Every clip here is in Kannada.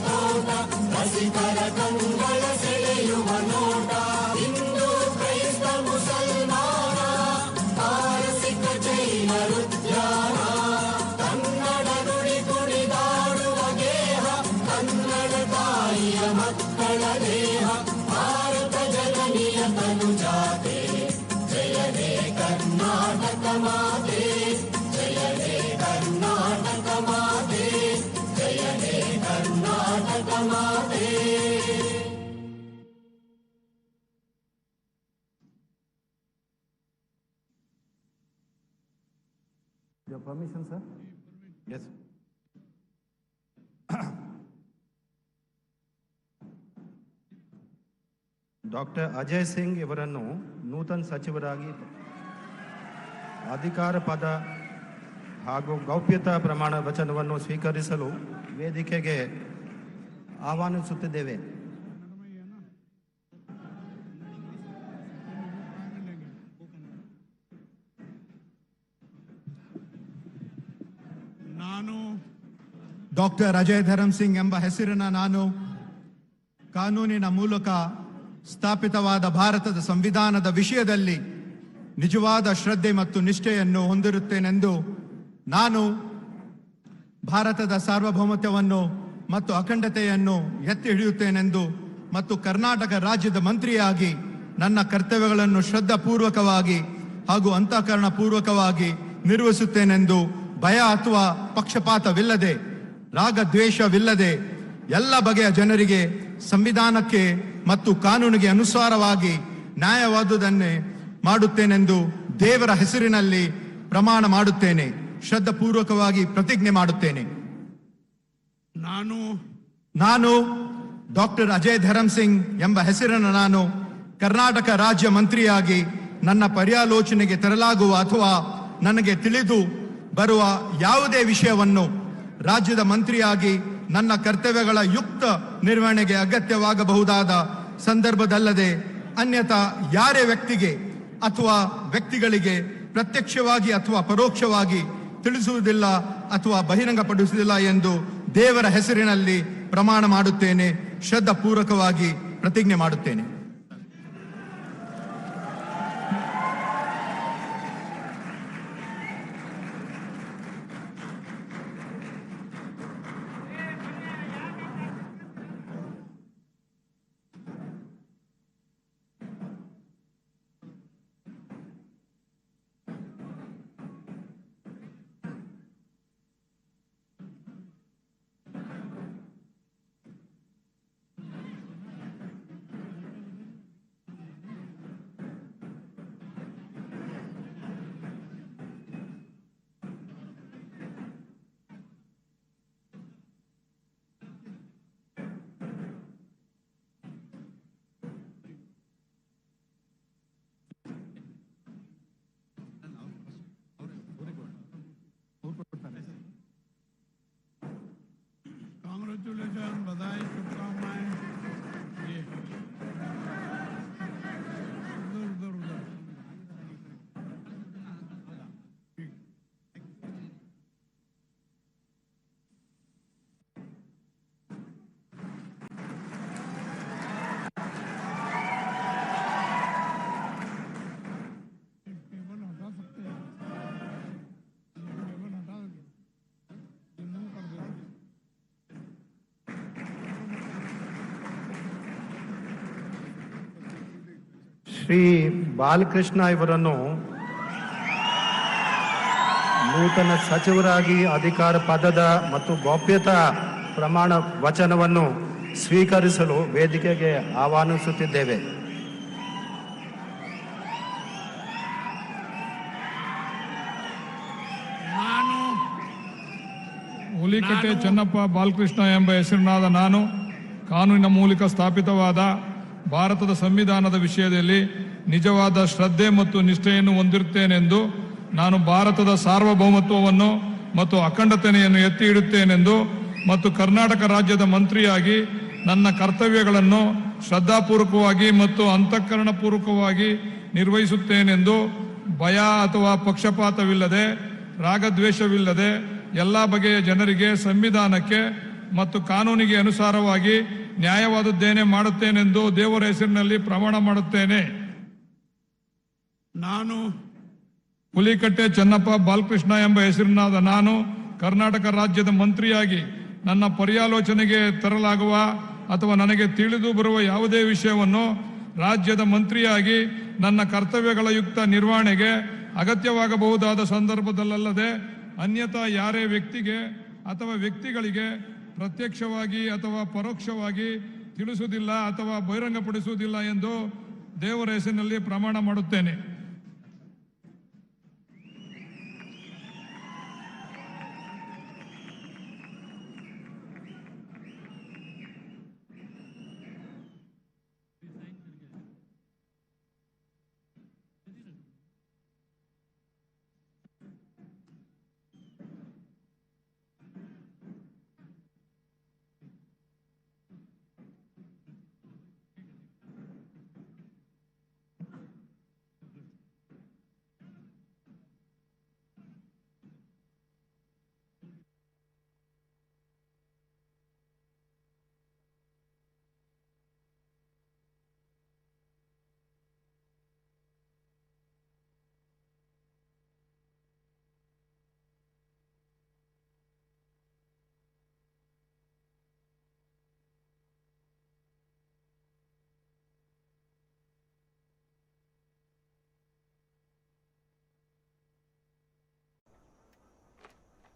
ತೋಟ, ರಸಿಕರ ಕಂಗಳ ಸೆಳೆಯುವ ನೋಟ. ಹಿಂದೂ ಕ್ರೈಸ್ತ ಮುಸಲ್ಮಾನ, ಪಾರಸಿಕ ಜೈನರು ಧ್ಯಾನ. ಕನ್ನಡ ನುಡಿ ಕುಣಿದಾಡುವ ಗೇಹ, ಕನ್ನಡ ತಾಯಿಯ ಮಕ್ಕಳ ದೇಹ. ಭಾರತ ಜನನಿಯ ತನು ಜಾತೆ, ಜಯ ಹೇ ಕರ್ನಾಟಕ ಮಾತೆ, ಜಯ ಹೇ ಕರ್ನಾಟಕ ಮಾತೆ, ಜಯ ಹೇ ಕರ್ನಾಟಕ ಮಾತೆ. Your permission, sir? Yes. Doctor Ajay Singh ಇವರನ್ನು ನೂತನ ಸಚಿವರಾಗಿ ಅಧಿಕಾರ ಪದ ಹಾಗೂ ಗೌಪ್ಯತಾ ಪ್ರಮಾಣ ವಚನವನ್ನು ಸ್ವೀಕರಿಸಲು ವೇದಿಕೆಗೆ ಆಹ್ವಾನಿಸುತ್ತಿದ್ದೇವೆ. ನಾನು ಡಾಕ್ಟರ್ ಅಜಯ್ ಧರಮ್ ಸಿಂಗ್ ಎಂಬ ಹೆಸರಿನ ನಾನು ಕಾನೂನಿನ ಮೂಲಕ ಸ್ಥಾಪಿತವಾದ ಭಾರತದ ಸಂವಿಧಾನದ ವಿಷಯದಲ್ಲಿ ನಿಜವಾದ ಶ್ರದ್ಧೆ ಮತ್ತು ನಿಷ್ಠೆಯನ್ನು ಹೊಂದಿರುತ್ತೇನೆಂದು, ನಾನು ಭಾರತದ ಸಾರ್ವಭೌಮತ್ವವನ್ನು ಮತ್ತು ಅಖಂಡತೆಯನ್ನು ಎತ್ತಿ ಹಿಡಿಯುತ್ತೇನೆಂದು ಮತ್ತು ಕರ್ನಾಟಕ ರಾಜ್ಯದ ಮಂತ್ರಿಯಾಗಿ ನನ್ನ ಕರ್ತವ್ಯಗಳನ್ನು ಶ್ರದ್ಧಾಪೂರ್ವಕವಾಗಿ ಹಾಗೂ ಅಂತಃಕರಣಪೂರ್ವಕವಾಗಿ ನಿರ್ವಹಿಸುತ್ತೇನೆಂದು ಭಯ ಅಥವಾ ಪಕ್ಷಪಾತವಿಲ್ಲದೆ, ರಾಗದ್ವೇಷವಿಲ್ಲದೆ ಎಲ್ಲ ಬಗೆಯ ಜನರಿಗೆ ಸಂವಿಧಾನಕ್ಕೆ ಮತ್ತು ಕಾನೂನಿಗೆ ಅನುಸಾರವಾಗಿ ನ್ಯಾಯವಾದುದನ್ನೇ ಮಾಡುತ್ತೇನೆಂದು ದೇವರ ಹೆಸರಿನಲ್ಲಿ ಪ್ರಮಾಣ ಮಾಡುತ್ತೇನೆ. ಶ್ರದ್ಧಾಪೂರ್ವಕವಾಗಿ ಪ್ರತಿಜ್ಞೆ ಮಾಡುತ್ತೇನೆ. ನಾನು ಡಾಕ್ಟರ್ ಅಜಯ್ ಧರಮ್ ಸಿಂಗ್ ಎಂಬ ಹೆಸರಿನ ನಾನು ಕರ್ನಾಟಕ ರಾಜ್ಯ ಮಂತ್ರಿಯಾಗಿ ನನ್ನ ಪರ್ಯಾಲೋಚನೆಗೆ ತರಲಾಗುವ ಅಥವಾ ನನಗೆ ತಿಳಿದು ಬರುವ ಯಾವುದೇ ವಿಷಯವನ್ನು ರಾಜ್ಯದ ಮಂತ್ರಿಯಾಗಿ ನನ್ನ ಕರ್ತವ್ಯಗಳ ಯುಕ್ತ ನಿರ್ವಹಣೆಗೆ ಅಗತ್ಯವಾಗಬಹುದಾದ ಸಂದರ್ಭದಲ್ಲದೆ ಅನ್ಯಥಾ ಯಾರೇ ವ್ಯಕ್ತಿಗೆ ಅಥವಾ ವ್ಯಕ್ತಿಗಳಿಗೆ ಪ್ರತ್ಯಕ್ಷವಾಗಿ ಅಥವಾ ಪರೋಕ್ಷವಾಗಿ ತಿಳಿಸುವುದಿಲ್ಲ ಅಥವಾ ಬಹಿರಂಗಪಡಿಸುವುದಿಲ್ಲ ಎಂದು ದೇವರ ಹೆಸರಿನಲ್ಲಿ ಪ್ರಮಾಣ ಮಾಡುತ್ತೇನೆ. ಶ್ರದ್ಧಾಪೂರ್ವಕವಾಗಿ ಪ್ರತಿಜ್ಞೆ ಮಾಡುತ್ತೇನೆ. Congratulations, बधाई, शुभकामनाएं. ಶ್ರೀ ಬಾಲಕೃಷ್ಣ ಇವರನ್ನು ನೂತನ ಸಚಿವರಾಗಿ ಅಧಿಕಾರ ಪದದ ಮತ್ತು ಗೌಪ್ಯತಾ ಪ್ರಮಾಣ ವಚನವನ್ನು ಸ್ವೀಕರಿಸಲು ವೇದಿಕೆಗೆ ಆಹ್ವಾನಿಸುತ್ತಿದ್ದೇವೆ. ಹುಲಿಕಟ್ಟೆ ಚೆನ್ನಪ್ಪ ಬಾಲಕೃಷ್ಣ ಎಂಬ ಹೆಸರಿನಾದ ನಾನು ಕಾನೂನಿನ ಮೂಲಕ ಸ್ಥಾಪಿತವಾದ ಭಾರತದ ಸಂವಿಧಾನದ ವಿಷಯದಲ್ಲಿ ನಿಜವಾದ ಶ್ರದ್ಧೆ ಮತ್ತು ನಿಷ್ಠೆಯನ್ನು ಹೊಂದಿರುತ್ತೇನೆಂದು, ನಾನು ಭಾರತದ ಸಾರ್ವಭೌಮತ್ವವನ್ನು ಮತ್ತು ಅಖಂಡತೆಯನ್ನು ಎತ್ತಿ ಹಿಡುತ್ತೇನೆಂದು ಮತ್ತು ಕರ್ನಾಟಕ ರಾಜ್ಯದ ಮಂತ್ರಿಯಾಗಿ ನನ್ನ ಕರ್ತವ್ಯಗಳನ್ನು ಶ್ರದ್ಧಾಪೂರ್ವಕವಾಗಿ ಮತ್ತು ಅಂತಃಕರಣಪೂರ್ವಕವಾಗಿ ನಿರ್ವಹಿಸುತ್ತೇನೆಂದು ಭಯ ಅಥವಾ ಪಕ್ಷಪಾತವಿಲ್ಲದೆ, ರಾಗದ್ವೇಷವಿಲ್ಲದೆ ಎಲ್ಲ ಬಗೆಯ ಜನರಿಗೆ ಸಂವಿಧಾನಕ್ಕೆ ಮತ್ತು ಕಾನೂನಿಗೆ ಅನುಸಾರವಾಗಿ ನ್ಯಾಯವಾದದ್ದೇನೆ ಮಾಡುತ್ತೇನೆಂದು ದೇವರ ಹೆಸರಿನಲ್ಲಿ ಪ್ರಮಾಣ ಮಾಡುತ್ತೇನೆ. ನಾನು ಹುಲಿಕಟ್ಟೆ ಚೆನ್ನಪ್ಪ ಬಾಲಕೃಷ್ಣ ಎಂಬ ಹೆಸರಿನಾದ ನಾನು ಕರ್ನಾಟಕ ರಾಜ್ಯದ ಮಂತ್ರಿಯಾಗಿ ನನ್ನ ಪರ್ಯಾಲೋಚನೆಗೆ ತರಲಾಗುವ ಅಥವಾ ನನಗೆ ತಿಳಿದು ಬರುವ ಯಾವುದೇ ವಿಷಯವನ್ನು ರಾಜ್ಯದ ಮಂತ್ರಿಯಾಗಿ ನನ್ನ ಕರ್ತವ್ಯಗಳ ಯುಕ್ತ ನಿರ್ವಹಣೆಗೆ ಅಗತ್ಯವಾಗಬಹುದಾದ ಸಂದರ್ಭದಲ್ಲದೆ ಅನ್ಯಥಾ ಯಾರೇ ವ್ಯಕ್ತಿಗೆ ಅಥವಾ ವ್ಯಕ್ತಿಗಳಿಗೆ ಪ್ರತ್ಯಕ್ಷವಾಗಿ ಅಥವಾ ಪರೋಕ್ಷವಾಗಿ ತಿಳಿಸುವುದಿಲ್ಲ ಅಥವಾ ಬಹಿರಂಗಪಡಿಸುವುದಿಲ್ಲ ಎಂದು ದೇವರ ಹೆಸರಿನಲ್ಲಿ ಪ್ರಮಾಣ ಮಾಡುತ್ತೇನೆ.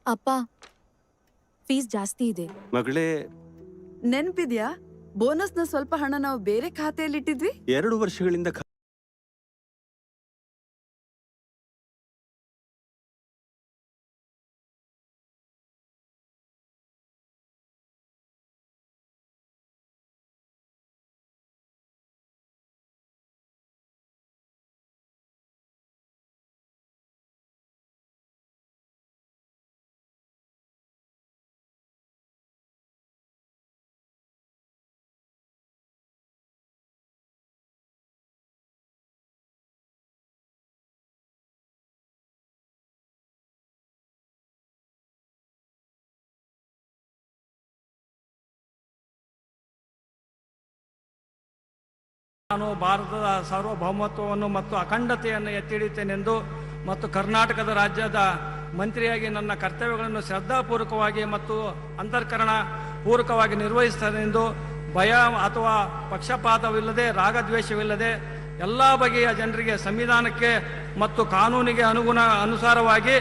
ಅಪ್ಪ, ಫೀಸ್ ಜಾಸ್ತಿ ಇದೆ. ಮಗಳೇ, ನೆನ್ಪಿದ್ಯಾ? ಬೋನಸ್ನ ಸ್ವಲ್ಪ ಹಣ ನಾವು ಬೇರೆ ಖಾತೆಯಲ್ಲಿಟ್ಟಿದ್ವಿ. 2 ವರ್ಷಗಳಿಂದ ನಾನು ಭಾರತದ ಸಾರ್ವಭೌಮತ್ವವನ್ನು ಮತ್ತು ಅಖಂಡತೆಯನ್ನು ಎತ್ತಿ ಹಿಡಿಯುತ್ತೇನೆಂದು ಮತ್ತು ಕರ್ನಾಟಕದ ರಾಜ್ಯದ ಮಂತ್ರಿಯಾಗಿ ನನ್ನ ಕರ್ತವ್ಯಗಳನ್ನು ಶ್ರದ್ಧಾಪೂರ್ವಕವಾಗಿ ಮತ್ತು ಅಂತಃಕರಣ ಪೂರ್ವಕವಾಗಿ ನಿರ್ವಹಿಸುತ್ತೇನೆಂದು ಭಯ ಅಥವಾ ಪಕ್ಷಪಾತವಿಲ್ಲದೆ ರಾಗದ್ವೇಷವಿಲ್ಲದೆ ಎಲ್ಲ ಬಗೆಯ ಜನರಿಗೆ ಸಂವಿಧಾನಕ್ಕೆ ಮತ್ತು ಕಾನೂನಿಗೆ ಅನುಸಾರವಾಗಿ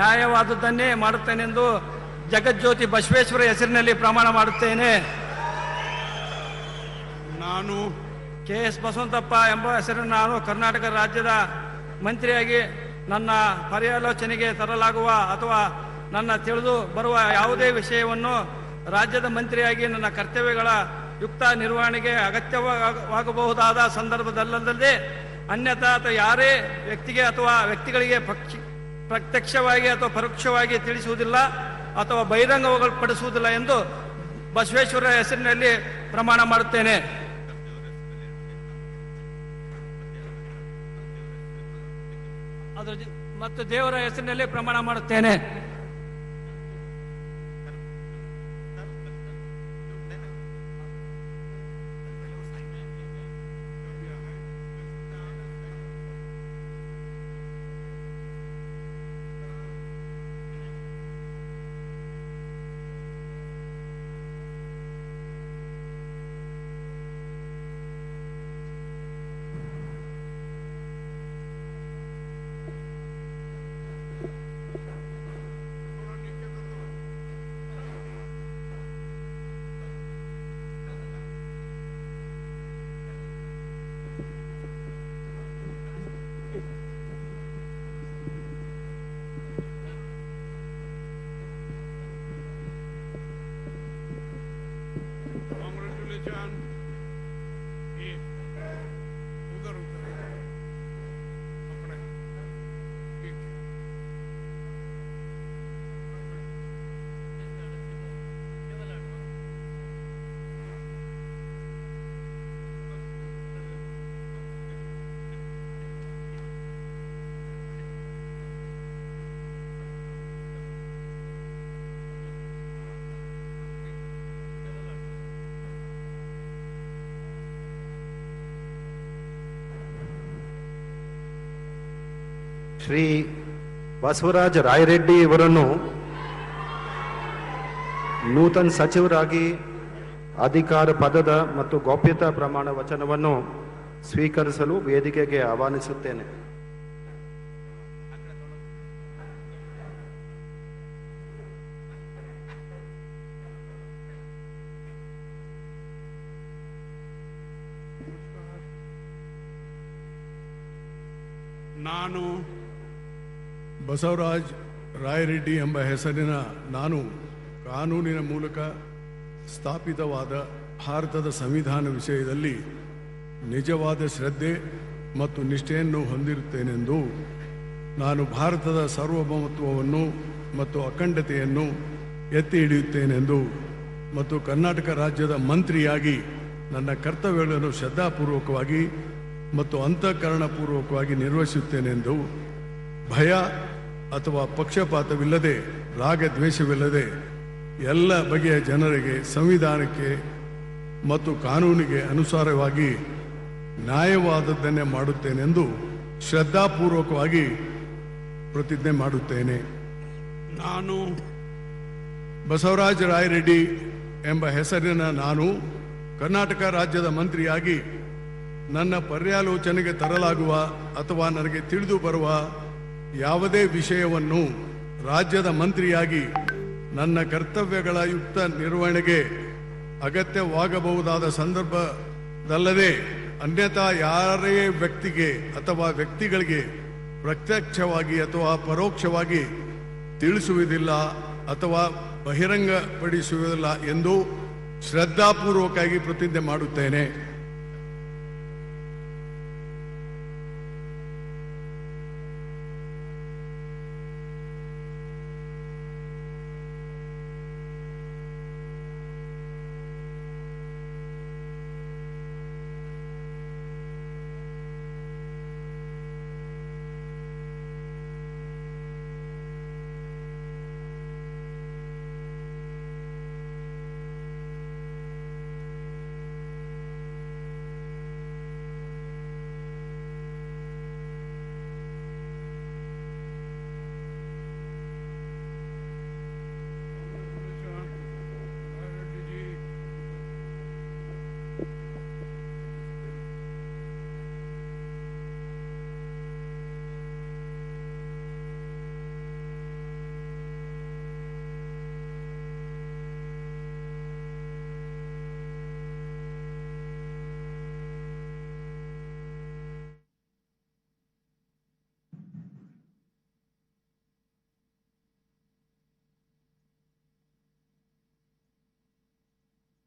ನ್ಯಾಯವಾದದ್ದನ್ನೇ ಮಾಡುತ್ತೇನೆಂದು ಜಗಜ್ಯೋತಿ ಬಸವೇಶ್ವರ ಹೆಸರಿನಲ್ಲಿ ಪ್ರಮಾಣ ಮಾಡುತ್ತೇನೆ. ನಾನು KS ಬಸವಂತಪ್ಪ ಎಂಬ ಹೆಸರನ್ನು ನಾನು ಕರ್ನಾಟಕ ರಾಜ್ಯದ ಮಂತ್ರಿಯಾಗಿ ನನ್ನ ಪರ್ಯಾಲೋಚನೆಗೆ ತರಲಾಗುವ ಅಥವಾ ನನ್ನ ತಿಳಿದು ಬರುವ ಯಾವುದೇ ವಿಷಯವನ್ನು ರಾಜ್ಯದ ಮಂತ್ರಿಯಾಗಿ ನನ್ನ ಕರ್ತವ್ಯಗಳ ಯುಕ್ತ ನಿರ್ವಹಣೆಗೆ ಅಗತ್ಯವಾಗಬಹುದಾದ ಸಂದರ್ಭದಲ್ಲದೆ ಅನ್ಯಥಾ ಅಥವಾ ಯಾರೇ ವ್ಯಕ್ತಿಗೆ ಅಥವಾ ವ್ಯಕ್ತಿಗಳಿಗೆ ಪ್ರತ್ಯಕ್ಷವಾಗಿ ಅಥವಾ ಪರೋಕ್ಷವಾಗಿ ತಿಳಿಸುವುದಿಲ್ಲ ಅಥವಾ ಬಹಿರಂಗಪಡಿಸುವುದಿಲ್ಲ ಎಂದು ಬಸವೇಶ್ವರ ಹೆಸರಿನಲ್ಲಿ ಪ್ರಮಾಣ ಮಾಡುತ್ತೇನೆ. ಮತ್ತು ದೇವರ ಹೆಸರಿನಲ್ಲಿ ಪ್ರಮಾಣ ಮಾಡುತ್ತೇನೆ. ಶ್ರೀ ಬಸವರಾಜ ರಾಯರೆಡ್ಡಿ ಇವರನ್ನು ನೂತನ ಸಚಿವರಾಗಿ ಅಧಿಕಾರ ಪದದ ಮತ್ತು ಗೌಪ್ಯತಾ ಪ್ರಮಾಣ ವಚನವನ್ನು ಸ್ವೀಕರಿಸಲು ವೇದಿಕೆಗೆ ಆಹ್ವಾನಿಸುತ್ತೇನೆ. ನಾನು ಬಸವರಾಜ್ ರಾಯರೆಡ್ಡಿ ಎಂಬ ಹೆಸರಿನ ನಾನು ಕಾನೂನಿನ ಮೂಲಕ ಸ್ಥಾಪಿತವಾದ ಭಾರತದ ಸಂವಿಧಾನ ವಿಷಯದಲ್ಲಿ ನಿಜವಾದ ಶ್ರದ್ಧೆ ಮತ್ತು ನಿಷ್ಠೆಯನ್ನು ಹೊಂದಿರುತ್ತೇನೆಂದು, ನಾನು ಭಾರತದ ಸಾರ್ವಭೌಮತ್ವವನ್ನು ಮತ್ತು ಅಖಂಡತೆಯನ್ನು ಎತ್ತಿ ಹಿಡಿಯುತ್ತೇನೆಂದು ಮತ್ತು ಕರ್ನಾಟಕ ರಾಜ್ಯದ ಮಂತ್ರಿಯಾಗಿ ನನ್ನ ಕರ್ತವ್ಯಗಳನ್ನು ಶ್ರದ್ಧಾಪೂರ್ವಕವಾಗಿ ಮತ್ತು ಅಂತಃಕರಣಪೂರ್ವಕವಾಗಿ ನಿರ್ವಹಿಸುತ್ತೇನೆಂದು, ಭಯ ಅಥವಾ ಪಕ್ಷಪಾತವಿಲ್ಲದೆ ರಾಗದ್ವೇಷವಿಲ್ಲದೆ ಎಲ್ಲ ಬಗೆಯ ಜನರಿಗೆ ಸಂವಿಧಾನಕ್ಕೆ ಮತ್ತು ಕಾನೂನಿಗೆ ಅನುಸಾರವಾಗಿ ನ್ಯಾಯವಾದದ್ದನ್ನೇ ಮಾಡುತ್ತೇನೆಂದು ಶ್ರದ್ಧಾಪೂರ್ವಕವಾಗಿ ಪ್ರತಿಜ್ಞೆ ಮಾಡುತ್ತೇನೆ. ನಾನು ಬಸವರಾಜ ರಾಯರೆಡ್ಡಿ ಎಂಬ ಹೆಸರಿನ ನಾನು ಕರ್ನಾಟಕ ರಾಜ್ಯದ ಮಂತ್ರಿಯಾಗಿ ನನ್ನ ಪರ್ಯಾಲೋಚನೆಗೆ ತರಲಾಗುವ ಅಥವಾ ನನಗೆ ತಿಳಿದು ಬರುವ ಯಾವುದೇ ವಿಷಯವನ್ನು ರಾಜ್ಯದ ಮಂತ್ರಿಯಾಗಿ ನನ್ನ ಕರ್ತವ್ಯಗಳ ಯುಕ್ತ ನಿರ್ವಹಣೆಗೆ ಅಗತ್ಯವಾಗಬಹುದಾದ ಸಂದರ್ಭದಲ್ಲದೆ ಅನ್ಯಥಾ ಯಾರೇ ವ್ಯಕ್ತಿಗೆ ಅಥವಾ ವ್ಯಕ್ತಿಗಳಿಗೆ ಪ್ರತ್ಯಕ್ಷವಾಗಿ ಅಥವಾ ಪರೋಕ್ಷವಾಗಿ ತಿಳಿಸುವುದಿಲ್ಲ ಅಥವಾ ಬಹಿರಂಗಪಡಿಸುವುದಿಲ್ಲ ಎಂದು ಶ್ರದ್ಧಾಪೂರ್ವಕವಾಗಿ ಪ್ರತಿಜ್ಞೆ ಮಾಡುತ್ತೇನೆ.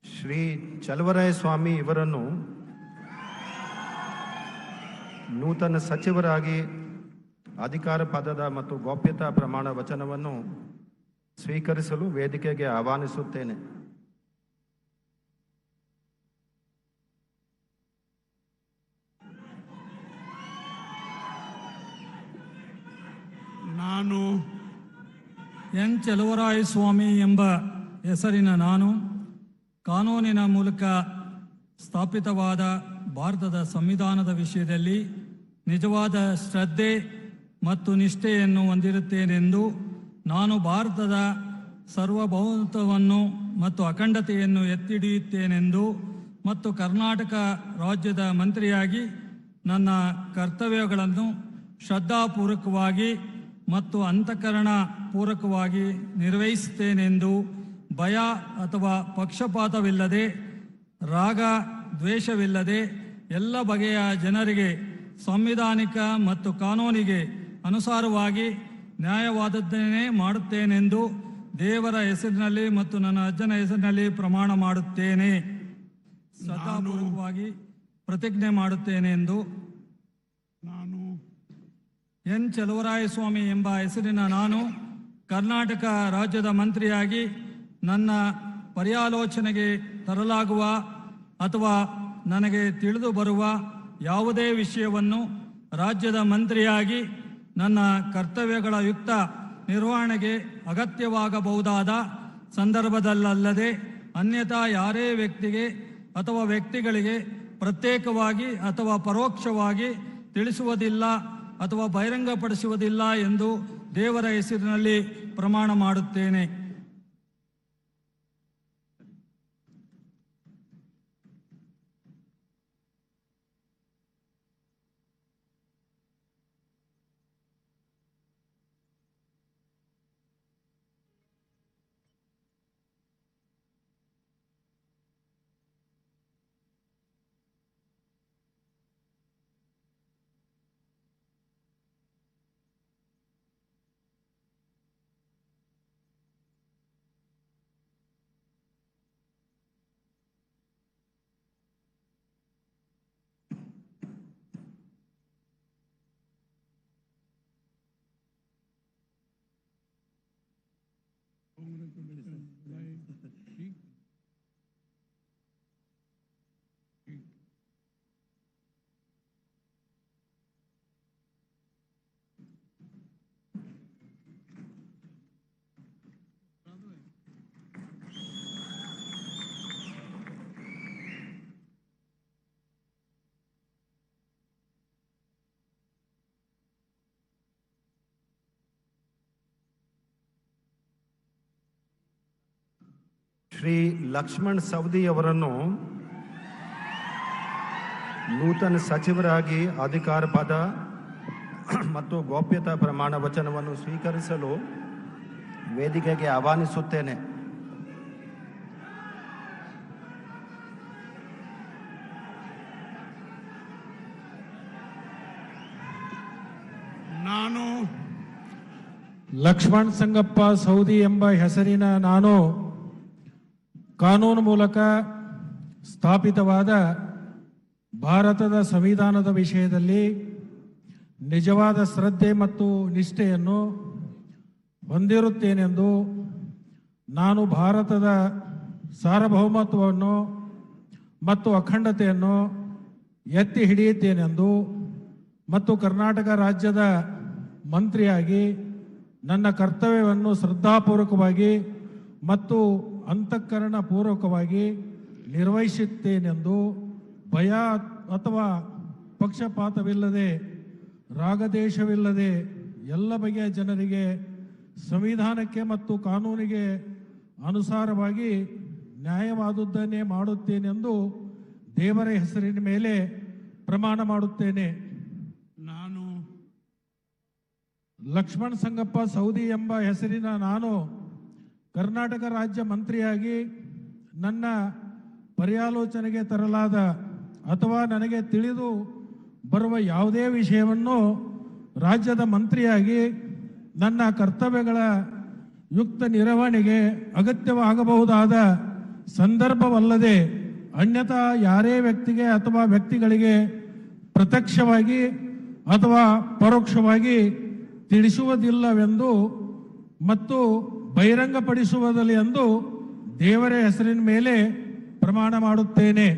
ಶ್ರೀ ಚಲುವರಾಯ ಸ್ವಾಮಿ ಇವರನ್ನು ನೂತನ ಸಚಿವರಾಗಿ ಅಧಿಕಾರ ಪದದ ಮತ್ತು ಗೌಪ್ಯತಾ ಪ್ರಮಾಣ ವಚನವನ್ನು ಸ್ವೀಕರಿಸಲು ವೇದಿಕೆಗೆ ಆಹ್ವಾನಿಸುತ್ತೇನೆ. ನಾನು ಎನ್ ಚಲುವರಾಯ ಸ್ವಾಮಿ ಎಂಬ ಹೆಸರಿನ ನಾನು ಕಾನೂನಿನ ಮೂಲಕ ಸ್ಥಾಪಿತವಾದ ಭಾರತದ ಸಂವಿಧಾನದ ವಿಷಯದಲ್ಲಿ ನಿಜವಾದ ಶ್ರದ್ಧೆ ಮತ್ತು ನಿಷ್ಠೆಯನ್ನು ಹೊಂದಿರುತ್ತೇನೆಂದು, ನಾನು ಭಾರತದ ಸಾರ್ವಭೌಮತ್ವವನ್ನು ಮತ್ತು ಅಖಂಡತೆಯನ್ನು ಎತ್ತಿಹಿಡಿಯುತ್ತೇನೆಂದು ಮತ್ತು ಕರ್ನಾಟಕ ರಾಜ್ಯದ ಮಂತ್ರಿಯಾಗಿ ನನ್ನ ಕರ್ತವ್ಯಗಳನ್ನು ಶ್ರದ್ಧಾಪೂರ್ವಕವಾಗಿ ಮತ್ತು ಅಂತಃಕರಣ ಪೂರ್ವಕವಾಗಿ ನಿರ್ವಹಿಸುತ್ತೇನೆಂದು, ಭಯ ಅಥವಾ ಪಕ್ಷಪಾತವಿಲ್ಲದೆ ರಾಗ ದ್ವೇಷವಿಲ್ಲದೆ ಎಲ್ಲ ಬಗೆಯ ಜನರಿಗೆ ಸಂವಿಧಾನಿಕ ಮತ್ತು ಕಾನೂನಿಗೆ ಅನುಸಾರವಾಗಿ ನ್ಯಾಯವಾದದ್ದನ್ನೇ ಮಾಡುತ್ತೇನೆಂದು ದೇವರ ಹೆಸರಿನಲ್ಲಿ ಮತ್ತು ನನ್ನ ಅಜ್ಜನ ಹೆಸರಿನಲ್ಲಿ ಪ್ರಮಾಣ ಮಾಡುತ್ತೇನೆ. ಶ್ರದ್ಧಾಪೂರ್ವಕವಾಗಿ ಪ್ರತಿಜ್ಞೆ ಮಾಡುತ್ತೇನೆ ಎಂದು ನಾನು ಎನ್ ಚಲುವರಾಯ ಸ್ವಾಮಿ ಎಂಬ ಹೆಸರಿನ ನಾನು ಕರ್ನಾಟಕ ರಾಜ್ಯದ ಮಂತ್ರಿಯಾಗಿ ನನ್ನ ಪರ್ಯಾಲೋಚನೆಗೆ ತರಲಾಗುವ ಅಥವಾ ನನಗೆ ತಿಳಿದು ಬರುವ ಯಾವುದೇ ವಿಷಯವನ್ನು ರಾಜ್ಯದ ಮಂತ್ರಿಯಾಗಿ ನನ್ನ ಕರ್ತವ್ಯಗಳ ಯುಕ್ತ ನಿರ್ವಹಣೆಗೆ ಅಗತ್ಯವಾಗಬಹುದಾದ ಸಂದರ್ಭದಲ್ಲದೆ ಅನ್ಯಥಾ ಯಾರೇ ವ್ಯಕ್ತಿಗೆ ಅಥವಾ ವ್ಯಕ್ತಿಗಳಿಗೆ ಪ್ರತ್ಯೇಕವಾಗಿ ಅಥವಾ ಪರೋಕ್ಷವಾಗಿ ತಿಳಿಸುವುದಿಲ್ಲ ಅಥವಾ ಬಹಿರಂಗಪಡಿಸುವುದಿಲ್ಲ ಎಂದು ದೇವರ ಹೆಸರಿನಲ್ಲಿ ಪ್ರಮಾಣ ಮಾಡುತ್ತೇನೆ. ಶ್ರೀ ಲಕ್ಷ್ಮಣ್ ಸವದಿ ಅವರನ್ನು ನೂತನ ಸಚಿವರಾಗಿ ಅಧಿಕಾರ ಪದ ಮತ್ತು ಗೌಪ್ಯತಾ ಪ್ರಮಾಣ ವಚನವನ್ನು ಸ್ವೀಕರಿಸಲು ವೇದಿಕೆಗೆ ಆಹ್ವಾನಿಸುತ್ತೇನೆ. ನಾನು ಲಕ್ಷ್ಮಣ್ ಸಂಗಪ್ಪ ಸೌದಿ ಎಂಬ ಹೆಸರಿನ ನಾನು ಕಾನೂನು ಮೂಲಕ ಸ್ಥಾಪಿತವಾದ ಭಾರತದ ಸಂವಿಧಾನದ ವಿಷಯದಲ್ಲಿ ನಿಜವಾದ ಶ್ರದ್ಧೆ ಮತ್ತು ನಿಷ್ಠೆಯನ್ನು ಹೊಂದಿರುತ್ತೇನೆಂದು, ನಾನು ಭಾರತದ ಸಾರ್ವಭೌಮತ್ವವನ್ನು ಮತ್ತು ಅಖಂಡತೆಯನ್ನು ಎತ್ತಿ ಹಿಡಿಯುತ್ತೇನೆಂದು ಮತ್ತು ಕರ್ನಾಟಕ ರಾಜ್ಯದ ಮಂತ್ರಿಯಾಗಿ ನನ್ನ ಕರ್ತವ್ಯವನ್ನು ಶ್ರದ್ಧಾಪೂರ್ವಕವಾಗಿ ಮತ್ತು ಅಂತಃಕರಣ ಪೂರ್ವಕವಾಗಿ ನಿರ್ವಹಿಸುತ್ತೇನೆಂದು ಭಯ ಅಥವಾ ಪಕ್ಷಪಾತವಿಲ್ಲದೆ ರಾಗದೇಶವಿಲ್ಲದೆ ಎಲ್ಲ ಬಗೆಯ ಜನರಿಗೆ ಸಂವಿಧಾನಕ್ಕೆ ಮತ್ತು ಕಾನೂನಿಗೆ ಅನುಸಾರವಾಗಿ ನ್ಯಾಯವಾದುದನ್ನೇ ಮಾಡುತ್ತೇನೆಂದು ದೇವರ ಹೆಸರಿನ ಮೇಲೆ ಪ್ರಮಾಣ ಮಾಡುತ್ತೇನೆ. ನಾನು ಲಕ್ಷ್ಮಣ್ ಸಂಗಪ್ಪ ಸೌದಿ ಎಂಬ ಹೆಸರಿನ ನಾನು ಕರ್ನಾಟಕ ರಾಜ್ಯ ಮಂತ್ರಿಯಾಗಿ ನನ್ನ ಪರ್ಯಾಲೋಚನೆಗೆ ತರಲಾದ ಅಥವಾ ನನಗೆ ತಿಳಿದು ಬರುವ ಯಾವುದೇ ವಿಷಯವನ್ನು ರಾಜ್ಯದ ಮಂತ್ರಿಯಾಗಿ ನನ್ನ ಕರ್ತವ್ಯಗಳ ಯುಕ್ತ ನಿರ್ವಹಣೆಗೆ ಅಗತ್ಯವಾಗಬಹುದಾದ ಸಂದರ್ಭವಲ್ಲದೆ ಅನ್ಯಥಾ ಯಾರೇ ವ್ಯಕ್ತಿಗೆ ಅಥವಾ ವ್ಯಕ್ತಿಗಳಿಗೆ ಪ್ರತ್ಯಕ್ಷವಾಗಿ ಅಥವಾ ಪರೋಕ್ಷವಾಗಿ ತಿಳಿಸುವುದಿಲ್ಲವೆಂದು ಮತ್ತು ಬಹಿರಂಗಪಡಿಸುವುದಿಲ್ಲ ಎಂದು ದೇವರ ಹೆಸರಿನ ಮೇಲೆ ಪ್ರಮಾಣ ಮಾಡುತ್ತೇನೆ.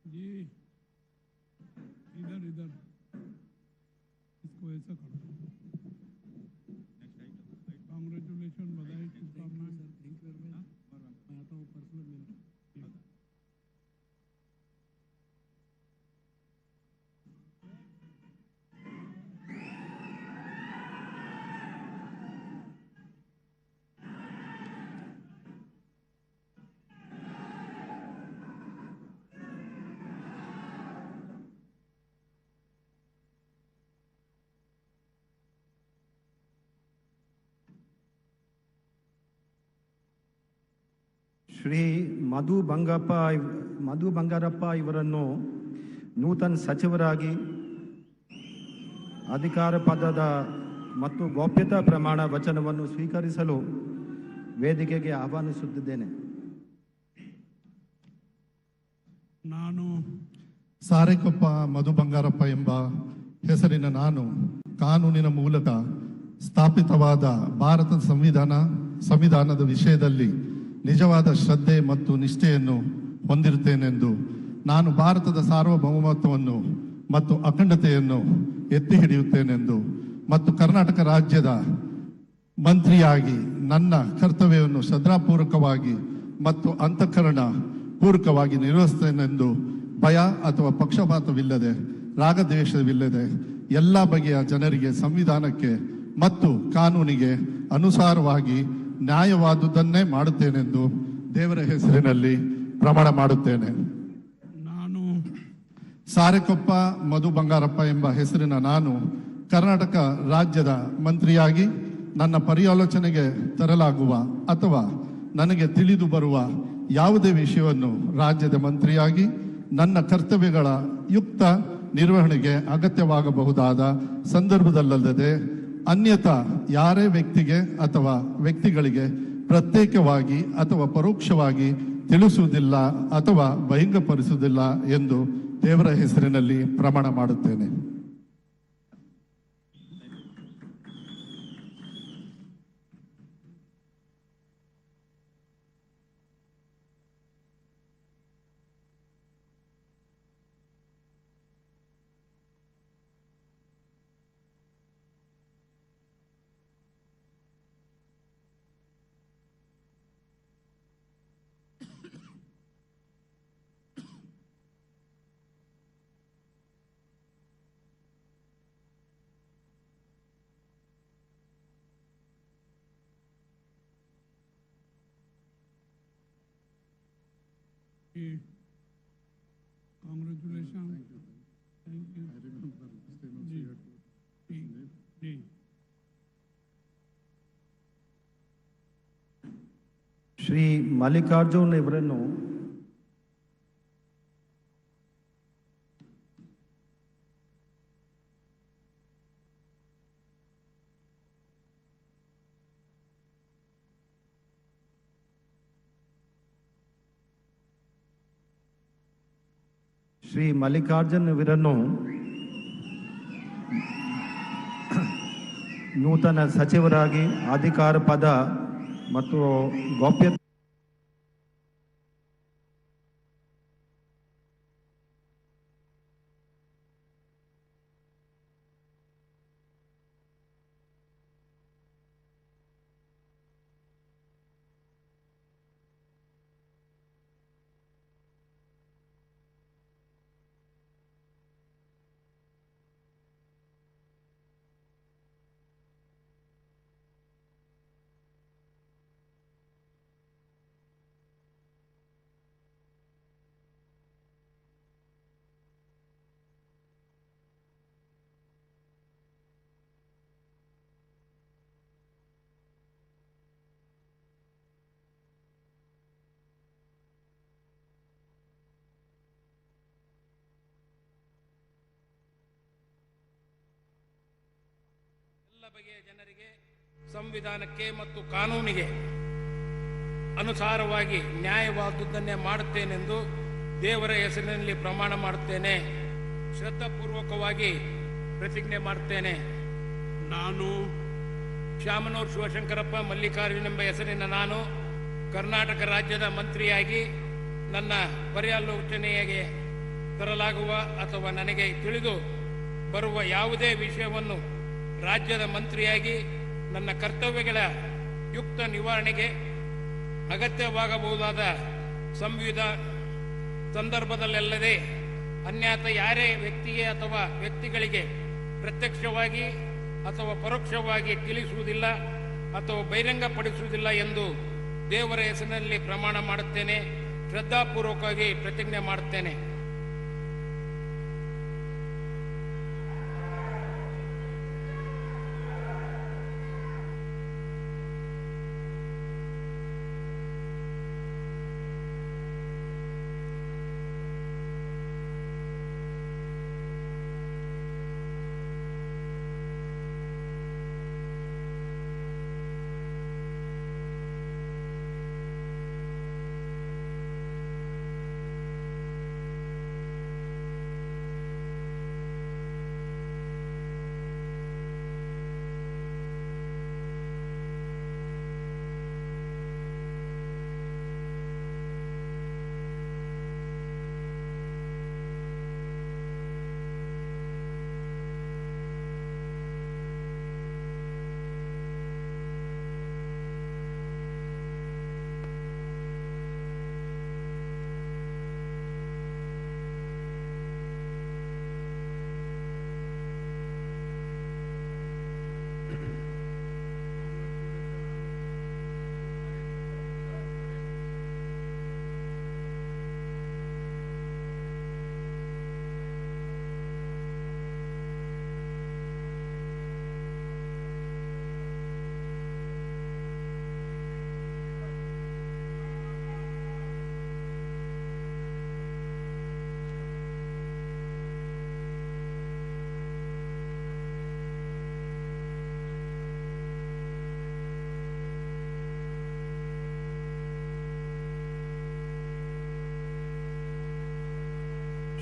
जी इधर इधर इसको ऐसा कर दो. कांग्रेचुलेशन, बधाई, शुभकामनाएं. मैं आता हूँ पर्सनल मिलने. ಶ್ರೀ ಮಧು ಬಂಗಾರಪ್ಪ ಇವರನ್ನು ನೂತನ ಸಚಿವರಾಗಿ ಅಧಿಕಾರ ಪದದ ಮತ್ತು ಗೌಪ್ಯತಾ ಪ್ರಮಾಣ ವಚನವನ್ನು ಸ್ವೀಕರಿಸಲು ವೇದಿಕೆಗೆ ಆಹ್ವಾನಿಸುತ್ತಿದ್ದೇನೆ. ನಾನು ಸಾರೆಕೊಪ್ಪ ಮಧು ಬಂಗಾರಪ್ಪ ಎಂಬ ಹೆಸರಿನ ನಾನು ಕಾನೂನಿನ ಮೂಲಕ ಸ್ಥಾಪಿತವಾದ ಭಾರತದ ಸಂವಿಧಾನದ ವಿಷಯದಲ್ಲಿ ನಿಜವಾದ ಶ್ರದ್ಧೆ ಮತ್ತು ನಿಷ್ಠೆಯನ್ನು ಹೊಂದಿರುತ್ತೇನೆಂದು ನಾನು ಭಾರತದ ಸಾರ್ವಭೌಮತ್ವವನ್ನು ಮತ್ತು ಅಖಂಡತೆಯನ್ನು ಎತ್ತಿ ಹಿಡಿಯುತ್ತೇನೆಂದು ಮತ್ತು ಕರ್ನಾಟಕ ರಾಜ್ಯದ ಮಂತ್ರಿಯಾಗಿ ನನ್ನ ಕರ್ತವ್ಯವನ್ನು ಶ್ರದ್ಧಾಪೂರ್ವಕವಾಗಿ ಮತ್ತು ಅಂತಃಕರಣ ಪೂರ್ವಕವಾಗಿ ನಿರ್ವಹಿಸುತ್ತೇನೆಂದು ಭಯ ಅಥವಾ ಪಕ್ಷಪಾತವಿಲ್ಲದೆ ರಾಗದ್ವೇಷವಿಲ್ಲದೆ ಎಲ್ಲ ಬಗೆಯ ಜನರಿಗೆ ಸಂವಿಧಾನಕ್ಕೆ ಮತ್ತು ಕಾನೂನಿಗೆ ಅನುಸಾರವಾಗಿ ನ್ಯಾಯವಾದುದನ್ನೇ ಮಾಡುತ್ತೇನೆಂದು ದೇವರ ಹೆಸರಿನಲ್ಲಿ ಪ್ರಮಾಣ ಮಾಡುತ್ತೇನೆ. ನಾನು ಸಾರೆಕೊಪ್ಪ ಮಧು ಬಂಗಾರಪ್ಪ ಎಂಬ ಹೆಸರಿನ ನಾನು ಕರ್ನಾಟಕ ರಾಜ್ಯದ ಮಂತ್ರಿಯಾಗಿ ನನ್ನ ಪರ್ಯಾಲೋಚನೆಗೆ ತರಲಾಗುವ ಅಥವಾ ನನಗೆ ತಿಳಿದು ಬರುವ ಯಾವುದೇ ವಿಷಯವನ್ನು ರಾಜ್ಯದ ಮಂತ್ರಿಯಾಗಿ ನನ್ನ ಕರ್ತವ್ಯಗಳ ಯುಕ್ತ ನಿರ್ವಹಣೆಗೆ ಅಗತ್ಯವಾಗಬಹುದಾದ ಸಂದರ್ಭದಲ್ಲದೆ ಅನ್ಯಥಾ ಯಾರೇ ವ್ಯಕ್ತಿಗೆ ಅಥವಾ ವ್ಯಕ್ತಿಗಳಿಗೆ ಪ್ರತ್ಯೇಕವಾಗಿ ಅಥವಾ ಪರೋಕ್ಷವಾಗಿ ತಿಳಿಸುವುದಿಲ್ಲ ಅಥವಾ ಬಹಿರಂಗಪಡಿಸುವುದಿಲ್ಲ ಎಂದು ದೇವರ ಹೆಸರಿನಲ್ಲಿ ಪ್ರಮಾಣ ಮಾಡುತ್ತೇನೆ. Congratulations. Thank you. Shri Mallikarjun ಇವರನ್ನು ನೂತನ ಸಚಿವರಾಗಿ ಅಧಿಕಾರ ಪದ ಮತ್ತು ಗೌಪ್ಯತೆ ಬಗೆಯ ಜನರಿಗೆ ಸಂವಿಧಾನಕ್ಕೆ ಮತ್ತು ಕಾನೂನಿಗೆ ಅನುಸಾರವಾಗಿ ನ್ಯಾಯವಾದುದನ್ನೇ ಮಾಡುತ್ತೇನೆಂದು ದೇವರ ಹೆಸರಿನಲ್ಲಿ ಪ್ರಮಾಣ ಮಾಡುತ್ತೇನೆ. ಶ್ರದ್ಧಾಪೂರ್ವಕವಾಗಿ ಪ್ರತಿಜ್ಞೆ ಮಾಡುತ್ತೇನೆ. ನಾನು ಶಾಮನೂರು ಶಿವಶಂಕರಪ್ಪ ಮಲ್ಲಿಕಾರ್ಜುನ್ ಎಂಬ ಹೆಸರಿನ ನಾನು ಕರ್ನಾಟಕ ರಾಜ್ಯದ ಮಂತ್ರಿಯಾಗಿ ನನ್ನ ಪರ್ಯಾಲೋಚನೆಗೆ ತರಲಾಗುವ ಅಥವಾ ನನಗೆ ತಿಳಿದು ಬರುವ ಯಾವುದೇ ವಿಷಯವನ್ನು ರಾಜ್ಯದ ಮಂತ್ರಿಯಾಗಿ ನನ್ನ ಕರ್ತವ್ಯಗಳ ಯುಕ್ತ ನಿವಾರಣೆಗೆ ಅಗತ್ಯವಾಗಬಹುದಾದ ಸಂದರ್ಭದಲ್ಲದೆ ಅನ್ಯಥ ಯಾರೇ ವ್ಯಕ್ತಿಗೆ ಅಥವಾ ವ್ಯಕ್ತಿಗಳಿಗೆ ಪ್ರತ್ಯಕ್ಷವಾಗಿ ಅಥವಾ ಪರೋಕ್ಷವಾಗಿ ತಿಳಿಸುವುದಿಲ್ಲ ಅಥವಾ ಬಹಿರಂಗಪಡಿಸುವುದಿಲ್ಲ ಎಂದು ದೇವರ ಹೆಸರಿನಲ್ಲಿ ಪ್ರಮಾಣ ಮಾಡುತ್ತೇನೆ. ಶ್ರದ್ಧಾಪೂರ್ವಕವಾಗಿ ಪ್ರತಿಜ್ಞೆ ಮಾಡುತ್ತೇನೆ.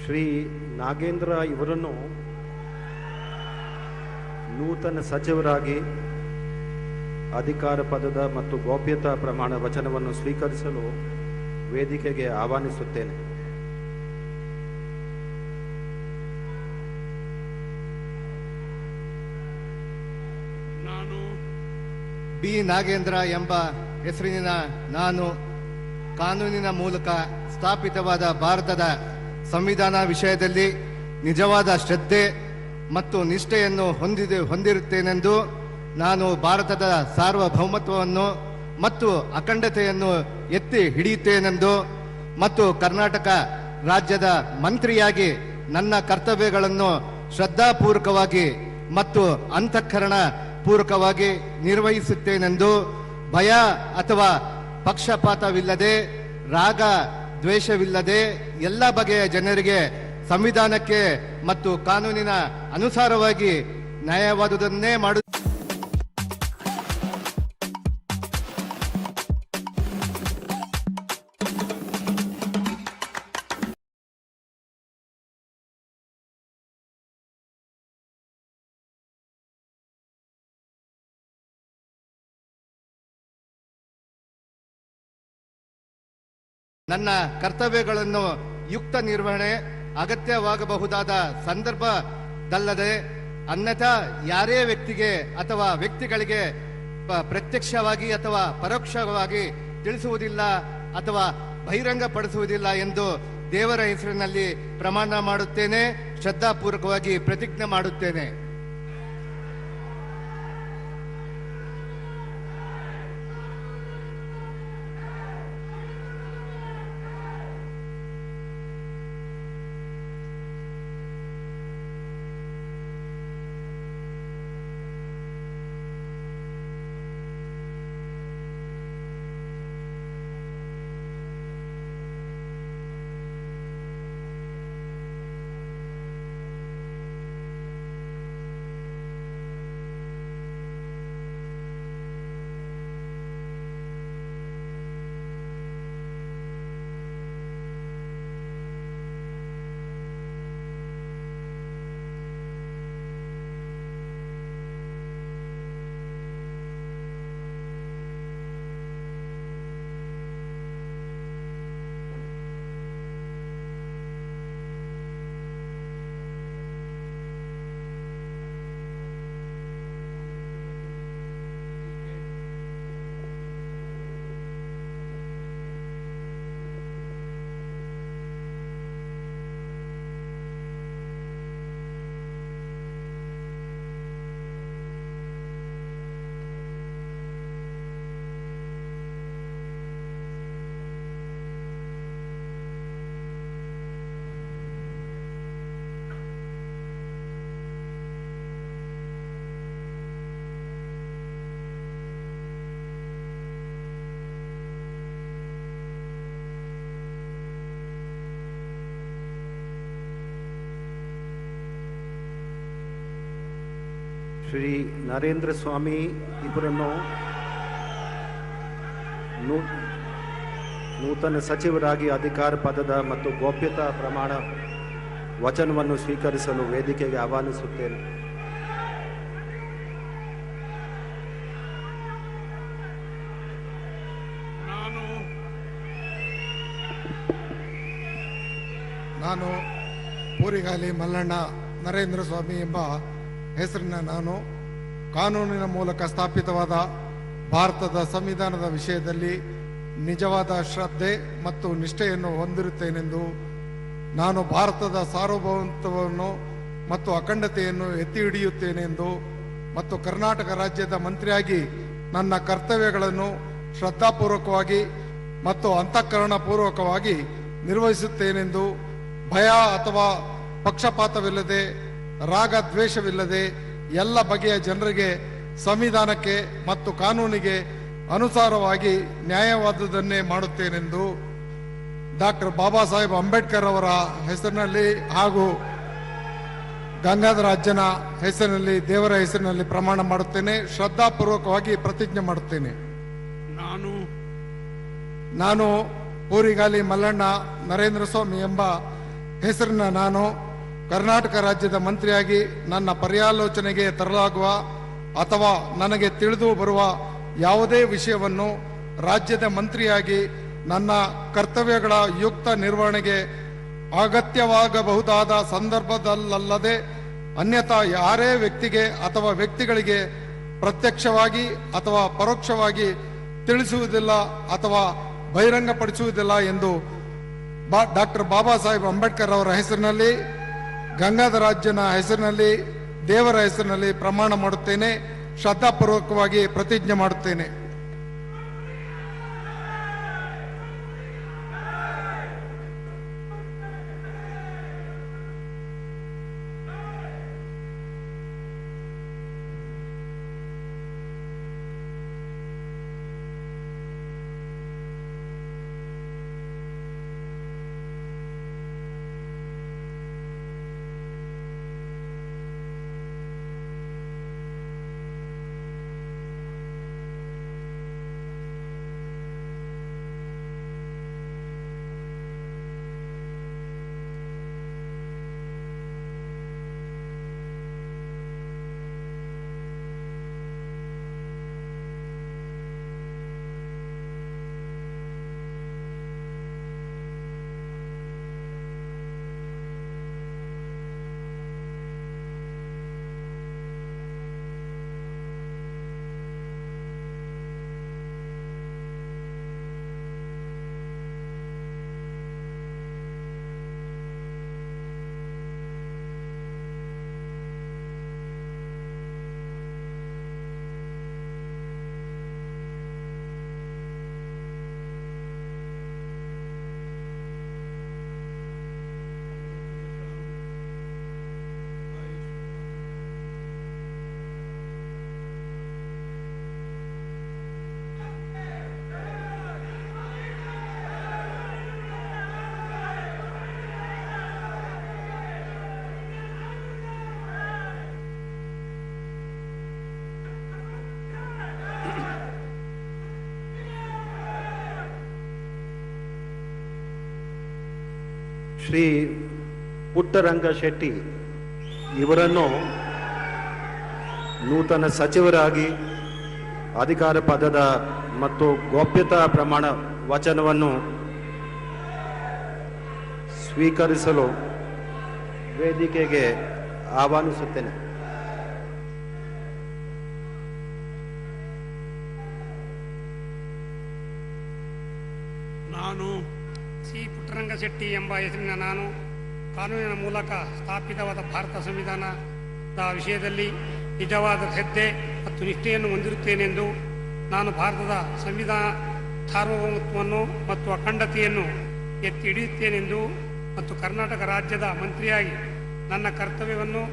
ಶ್ರೀ ನಾಗೇಂದ್ರ ಇವರನ್ನು ನೂತನ ಸಚಿವರಾಗಿ ಅಧಿಕಾರ ಪದದ ಮತ್ತು ಗೌಪ್ಯತಾ ಪ್ರಮಾಣ ವಚನವನ್ನು ಸ್ವೀಕರಿಸಲು ವೇದಿಕೆಗೆ ಆಹ್ವಾನಿಸುತ್ತೇನೆ. ನಾನು ಬಿ ನಾಗೇಂದ್ರ ಎಂಬ ಹೆಸರಿನ ನಾನು ಕಾನೂನಿನ ಮೂಲಕ ಸ್ಥಾಪಿತವಾದ ಭಾರತದ ಸಂವಿಧಾನ ವಿಷಯದಲ್ಲಿ ನಿಜವಾದ ಶ್ರದ್ಧೆ ಮತ್ತು ನಿಷ್ಠೆಯನ್ನು ಹೊಂದಿರುತ್ತೇನೆಂದು ನಾನು ಭಾರತದ ಸಾರ್ವಭೌಮತ್ವವನ್ನು ಮತ್ತು ಅಖಂಡತೆಯನ್ನು ಎತ್ತಿ ಹಿಡಿಯುತ್ತೇನೆಂದು ಮತ್ತು ಕರ್ನಾಟಕ ರಾಜ್ಯದ ಮಂತ್ರಿಯಾಗಿ ನನ್ನ ಕರ್ತವ್ಯಗಳನ್ನು ಶ್ರದ್ಧಾಪೂರ್ವಕವಾಗಿ ಮತ್ತು ಅಂತಃಕರಣ ಪೂರ್ವಕವಾಗಿ ನಿರ್ವಹಿಸುತ್ತೇನೆಂದು ಭಯ ಅಥವಾ ಪಕ್ಷಪಾತವಿಲ್ಲದೆ ರಾಗ ದ್ವೇಷವಿಲ್ಲದೆ ಎಲ್ಲ ಬಗೆಯ ಜನರಿಗೆ ಸಂವಿಧಾನಕ್ಕೆ ಮತ್ತು ಕಾನೂನಿನ ಅನುಸಾರವಾಗಿ ನ್ಯಾಯವಾದುದನ್ನೇ ಮಾಡು ನನ್ನ ಕರ್ತವ್ಯಗಳನ್ನು ಯುಕ್ತ ನಿರ್ವಹಣೆ ಅಗತ್ಯವಾಗಬಹುದಾದ ಸಂದರ್ಭದಲ್ಲದೆ ಅನ್ಯಥಾ ಯಾರೇ ವ್ಯಕ್ತಿಗೆ ಅಥವಾ ವ್ಯಕ್ತಿಗಳಿಗೆ ಪ್ರತ್ಯಕ್ಷವಾಗಿ ಅಥವಾ ಪರೋಕ್ಷವಾಗಿ ತಿಳಿಸುವುದಿಲ್ಲ ಅಥವಾ ಬಹಿರಂಗಪಡಿಸುವುದಿಲ್ಲ ಎಂದು ದೇವರ ಹೆಸರಿನಲ್ಲಿ ಪ್ರಮಾಣ ಮಾಡುತ್ತೇನೆ. ಶ್ರದ್ಧಾಪೂರ್ವಕವಾಗಿ ಪ್ರತಿಜ್ಞೆ ಮಾಡುತ್ತೇನೆ. ಶ್ರೀ ನರೇಂದ್ರ ಸ್ವಾಮಿ ಇವರನ್ನು ನೂತನ ಸಚಿವರಾಗಿ ಅಧಿಕಾರ ಪದದ ಮತ್ತು ಗೌಪ್ಯತಾ ಪ್ರಮಾಣ ವಚನವನ್ನು ಸ್ವೀಕರಿಸಲು ವೇದಿಕೆಗೆ ಆಹ್ವಾನಿಸುತ್ತೇನೆ. ನಾನು ಪೂರಿಗಾಲಿ ಮಲ್ಲಣ್ಣ ನರೇಂದ್ರ ಸ್ವಾಮಿ ಎಂಬ ಹೆಸರಿನ ನಾನು ಕಾನೂನಿನ ಮೂಲಕ ಸ್ಥಾಪಿತವಾದ ಭಾರತದ ಸಂವಿಧಾನದ ವಿಷಯದಲ್ಲಿ ನಿಜವಾದ ಶ್ರದ್ಧೆ ಮತ್ತು ನಿಷ್ಠೆಯನ್ನು ಹೊಂದಿರುತ್ತೇನೆಂದು ನಾನು ಭಾರತದ ಸಾರ್ವಭೌಮತ್ವವನ್ನು ಮತ್ತು ಅಖಂಡತೆಯನ್ನು ಎತ್ತಿ ಹಿಡಿಯುತ್ತೇನೆಂದು ಮತ್ತು ಕರ್ನಾಟಕ ರಾಜ್ಯದ ಮಂತ್ರಿಯಾಗಿ ನನ್ನ ಕರ್ತವ್ಯಗಳನ್ನು ಶ್ರದ್ಧಾಪೂರ್ವಕವಾಗಿ ಮತ್ತು ಅಂತಃಕರಣಪೂರ್ವಕವಾಗಿ ನಿರ್ವಹಿಸುತ್ತೇನೆಂದು ಭಯ ಅಥವಾ ಪಕ್ಷಪಾತವಿಲ್ಲದೆ ರಾಗ ದ್ವೇಷವಿಲ್ಲದೆ ಎಲ್ಲ ಬಗೆಯ ಜನರಿಗೆ ಸಂವಿಧಾನಕ್ಕೆ ಮತ್ತು ಕಾನೂನಿಗೆ ಅನುಸಾರವಾಗಿ ನ್ಯಾಯವಾದುದನ್ನೇ ಮಾಡುತ್ತೇನೆಂದು ಡಾಕ್ಟರ್ ಬಾಬಾ ಸಾಹೇಬ್ ಅಂಬೇಡ್ಕರ್ ಅವರ ಹೆಸರಿನಲ್ಲಿ ಹಾಗೂ ಗಂಗಾಧರ ಅಜ್ಜನ ಹೆಸರಿನಲ್ಲಿ ದೇವರ ಹೆಸರಿನಲ್ಲಿ ಪ್ರಮಾಣ ಮಾಡುತ್ತೇನೆ. ಶ್ರದ್ಧಾಪೂರ್ವಕವಾಗಿ ಪ್ರತಿಜ್ಞೆ ಮಾಡುತ್ತೇನೆ. ನಾನು ಪೂರಿಗಾಲಿ ಮಲ್ಲಣ್ಣ ನರೇಂದ್ರ ಸ್ವಾಮಿ ಎಂಬ ಹೆಸರಿನ ನಾನು ಕರ್ನಾಟಕ ರಾಜ್ಯದ ಮಂತ್ರಿಯಾಗಿ ನನ್ನ ಪರ್ಯಾಲೋಚನೆಗೆ ತರಲಾಗುವ ಅಥವಾ ನನಗೆ ತಿಳಿದು ಬರುವ ಯಾವುದೇ ವಿಷಯವನ್ನು ರಾಜ್ಯದ ಮಂತ್ರಿಯಾಗಿ ನನ್ನ ಕರ್ತವ್ಯಗಳ ಯುಕ್ತ ನಿರ್ವಹಣೆಗೆ ಅಗತ್ಯವಾಗಬಹುದಾದ ಸಂದರ್ಭದಲ್ಲದೆ ಅನ್ಯಥಾ ಯಾರೇ ವ್ಯಕ್ತಿಗೆ ಅಥವಾ ವ್ಯಕ್ತಿಗಳಿಗೆ ಪ್ರತ್ಯಕ್ಷವಾಗಿ ಅಥವಾ ಪರೋಕ್ಷವಾಗಿ ತಿಳಿಸುವುದಿಲ್ಲ ಅಥವಾ ಬಹಿರಂಗಪಡಿಸುವುದಿಲ್ಲ ಎಂದು ಡಾಕ್ಟರ್ ಬಾಬಾ ಸಾಹೇಬ್ ಅಂಬೇಡ್ಕರ್ ಅವರ ಹೆಸರಿನಲ್ಲಿ, ಗಂಗಾಧರಾಜ್ಯನ ಹೆಸರಿನಲ್ಲಿ, ದೇವರ ಹೆಸರಿನಲ್ಲಿ ಪ್ರಮಾಣ ಮಾಡುತ್ತೇನೆ. ಶ್ರದ್ಧಾಪೂರ್ವಕವಾಗಿ ಪ್ರತಿಜ್ಞೆ ಮಾಡುತ್ತೇನೆ. ಶ್ರೀ ಪುಟ್ಟರಂಗ ಶೆಟ್ಟಿ ಇವರನ್ನು ನೂತನ ಸಚಿವರಾಗಿ ಅಧಿಕಾರ ಪದದ ಮತ್ತು ಗೋಪ್ಯತಾ ಪ್ರಮಾಣ ವಚನವನ್ನು ಸ್ವೀಕರಿಸಲು ವೇದಿಕೆಗೆ ಆಹ್ವಾನಿಸುತ್ತೇನೆ. ನಾನು ಸಿ ಪುಟ್ಟರಂಗ ಶೆಟ್ಟಿ ಎಂಬ ಹೆಸರಿನ ನಾನು ಕಾನೂನಿನ ಮೂಲಕ ಸ್ಥಾಪಿತವಾದ ಭಾರತ ಸಂವಿಧಾನದ ವಿಷಯದಲ್ಲಿ ನಿಜವಾದ ಶ್ರದ್ಧೆ ಮತ್ತು ನಿಷ್ಠೆಯನ್ನು ಹೊಂದಿರುತ್ತೇನೆಂದು ನಾನು ಭಾರತದ ಸಂವಿಧಾನ ಸಾರ್ವಭೌಮತ್ವವನ್ನು ಮತ್ತು ಅಖಂಡತೆಯನ್ನು ಎತ್ತಿ ಹಿಡಿಯುತ್ತೇನೆಂದು ಮತ್ತು ಕರ್ನಾಟಕ ರಾಜ್ಯದ ಮಂತ್ರಿಯಾಗಿ ನನ್ನ ಕರ್ತವ್ಯವನ್ನು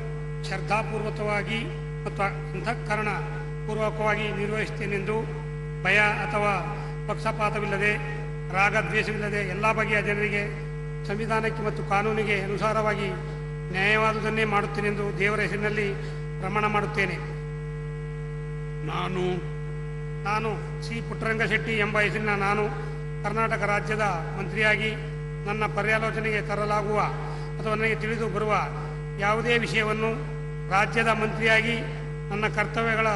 ಶ್ರದ್ಧಾಪೂರ್ವಕವಾಗಿ ಮತ್ತು ಅಂತಃಕರಣ ಪೂರ್ವಕವಾಗಿ ನಿರ್ವಹಿಸುತ್ತೇನೆಂದು ಭಯ ಅಥವಾ ಪಕ್ಷಪಾತವಿಲ್ಲದೆ ರಾಗದ್ವೇಷವಿಲ್ಲದೆ ಎಲ್ಲ ಬಗೆಯ ಜನರಿಗೆ ಸಂವಿಧಾನಕ್ಕೆ ಮತ್ತು ಕಾನೂನಿಗೆ ಅನುಸಾರವಾಗಿ ನ್ಯಾಯವಾದುದನ್ನೇ ಮಾಡುತ್ತೇನೆಂದು ದೇವರ ಹೆಸರಿನಲ್ಲಿ ಪ್ರಮಾಣ ಮಾಡುತ್ತೇನೆ. ನಾನು ಸಿ ಪುಟ್ಟರಂಗ ಶೆಟ್ಟಿ ಎಂಬ ಹೆಸರಿನ ನಾನು ಕರ್ನಾಟಕ ರಾಜ್ಯದ ಮಂತ್ರಿಯಾಗಿ ನನ್ನ ಪರ್ಯಾಲೋಚನೆಗೆ ತರಲಾಗುವ ಅಥವಾ ನನಗೆ ತಿಳಿದು ಬರುವ ಯಾವುದೇ ವಿಷಯವನ್ನು ರಾಜ್ಯದ ಮಂತ್ರಿಯಾಗಿ ನನ್ನ ಕರ್ತವ್ಯಗಳ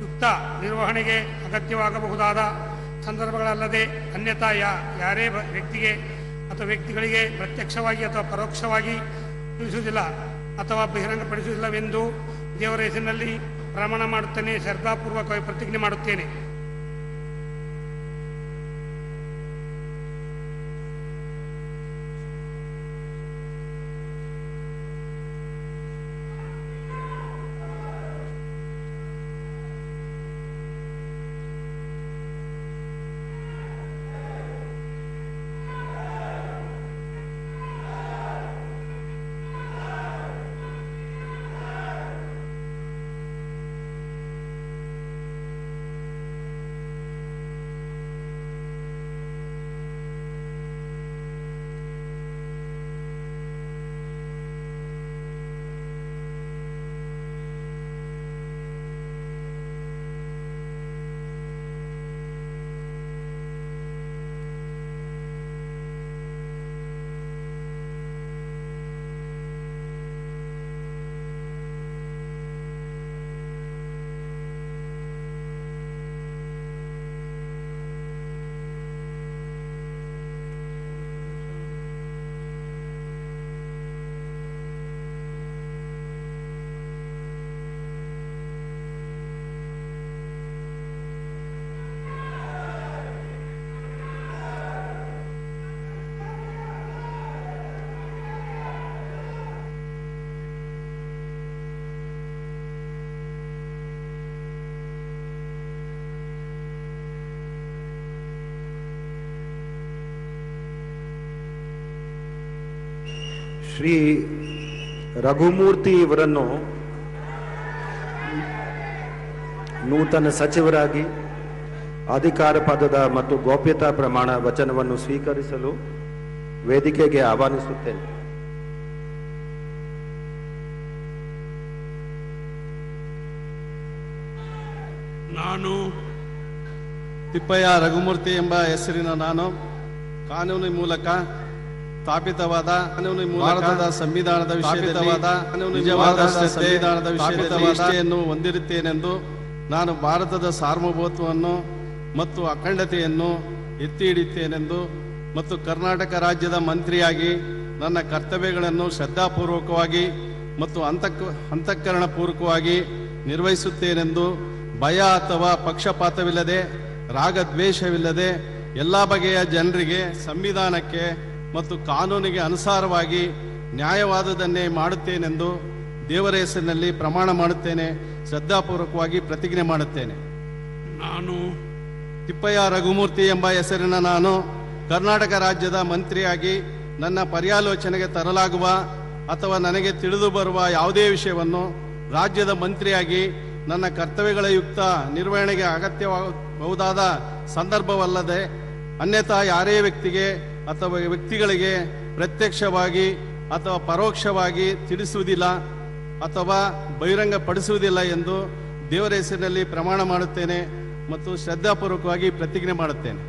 ಯುಕ್ತ ನಿರ್ವಹಣೆಗೆ ಅಗತ್ಯವಾಗಬಹುದಾದ ಸಂದರ್ಭಗಳಲ್ಲದೆ ಅನ್ಯಥಾ ಯಾರೇ ವ್ಯಕ್ತಿಗೆ ಅಥವಾ ವ್ಯಕ್ತಿಗಳಿಗೆ ಪ್ರತ್ಯಕ್ಷವಾಗಿ ಅಥವಾ ಪರೋಕ್ಷವಾಗಿ ತಿಳಿಸುವುದಿಲ್ಲ ಅಥವಾ ಬಹಿರಂಗಪಡಿಸುವುದಿಲ್ಲವೆಂದು ದೇವರ ಹೆಸರಿನಲ್ಲಿ ಪ್ರಮಾಣ ಮಾಡುತ್ತೇನೆ. ಶ್ರದ್ಧಾಪೂರ್ವಕವಾಗಿ ಪ್ರತಿಜ್ಞೆ ಮಾಡುತ್ತೇನೆ. ಶ್ರೀ ರಘುಮೂರ್ತಿ ಇವರನ್ನು ನೂತನ ಸಚಿವರಾಗಿ ಅಧಿಕಾರ ಪದದ ಮತ್ತು ಗೌಪ್ಯತಾ ಪ್ರಮಾಣ ವಚನವನ್ನು ಸ್ವೀಕರಿಸಲು ವೇದಿಕೆಗೆ ಆಹ್ವಾನಿಸುತ್ತೇನೆ. ನಾನು ತಿಪ್ಪಯ್ಯ ರಘುಮೂರ್ತಿ ಎಂಬ ಹೆಸರಿನ ನಾನು ಕಾನೂನು ಮೂಲಕ ಸ್ಥಾಪಿತವಾದ ಭಾರತದ ಸಂವಿಧಾನದ ವಿಷಯದಲ್ಲಿ ಹೊಂದಿರುತ್ತೇನೆಂದು ನಾನು ಭಾರತದ ಸಾರ್ವಭೌಮತ್ವವನ್ನು ಮತ್ತು ಅಖಂಡತೆಯನ್ನು ಎತ್ತಿ ಹಿಡಿಯುತ್ತೇನೆಂದು ಮತ್ತು ಕರ್ನಾಟಕ ರಾಜ್ಯದ ಮಂತ್ರಿಯಾಗಿ ನನ್ನ ಕರ್ತವ್ಯಗಳನ್ನು ಶ್ರದ್ಧಾಪೂರ್ವಕವಾಗಿ ಮತ್ತು ಅಂತಃಕರಣಪೂರ್ವಕವಾಗಿ ನಿರ್ವಹಿಸುತ್ತೇನೆಂದು ಭಯ ಅಥವಾ ಪಕ್ಷಪಾತವಿಲ್ಲದೆ ರಾಗದ್ವೇಷವಿಲ್ಲದೆ ಎಲ್ಲ ಬಗೆಯ ಜನರಿಗೆ ಸಂವಿಧಾನಕ್ಕೆ ಮತ್ತು ಕಾನೂನಿಗೆ ಅನುಸಾರವಾಗಿ ನ್ಯಾಯವಾದುದನ್ನೇ ಮಾಡುತ್ತೇನೆಂದು ದೇವರ ಹೆಸರಿನಲ್ಲಿ ಪ್ರಮಾಣ ಮಾಡುತ್ತೇನೆ, ಶ್ರದ್ಧಾಪೂರ್ವಕವಾಗಿ ಪ್ರತಿಜ್ಞೆ ಮಾಡುತ್ತೇನೆ. ನಾನು ತಿಪ್ಪಯ್ಯ ರಘುಮೂರ್ತಿ ಎಂಬ ಹೆಸರಿನ ನಾನು ಕರ್ನಾಟಕ ರಾಜ್ಯದ ಮಂತ್ರಿಯಾಗಿ ನನ್ನ ಪರ್ಯಾಲೋಚನೆಗೆ ತರಲಾಗುವ ಅಥವಾ ನನಗೆ ತಿಳಿದು ಬರುವ ಯಾವುದೇ ವಿಷಯವನ್ನು ರಾಜ್ಯದ ಮಂತ್ರಿಯಾಗಿ ನನ್ನ ಕರ್ತವ್ಯಗಳ ಯುಕ್ತ ನಿರ್ವಹಣೆಗೆ ಅಗತ್ಯವಾಗಬಹುದಾದ ಸಂದರ್ಭವಲ್ಲದೆ ಅನ್ಯಥಾ ಯಾರೇ ವ್ಯಕ್ತಿಗೆ ಅಥವಾ ವ್ಯಕ್ತಿಗಳಿಗೆ ಪ್ರತ್ಯಕ್ಷವಾಗಿ ಅಥವಾ ಪರೋಕ್ಷವಾಗಿ ತಿಳಿಸುವುದಿಲ್ಲ ಅಥವಾ ಬಹಿರಂಗಪಡಿಸುವುದಿಲ್ಲ ಎಂದು ದೇವರ ಹೆಸರಿನಲ್ಲಿ ಪ್ರಮಾಣ ಮಾಡುತ್ತೇನೆ ಮತ್ತು ಶ್ರದ್ಧಾಪೂರ್ವಕವಾಗಿ ಪ್ರತಿಜ್ಞೆ ಮಾಡುತ್ತೇನೆ.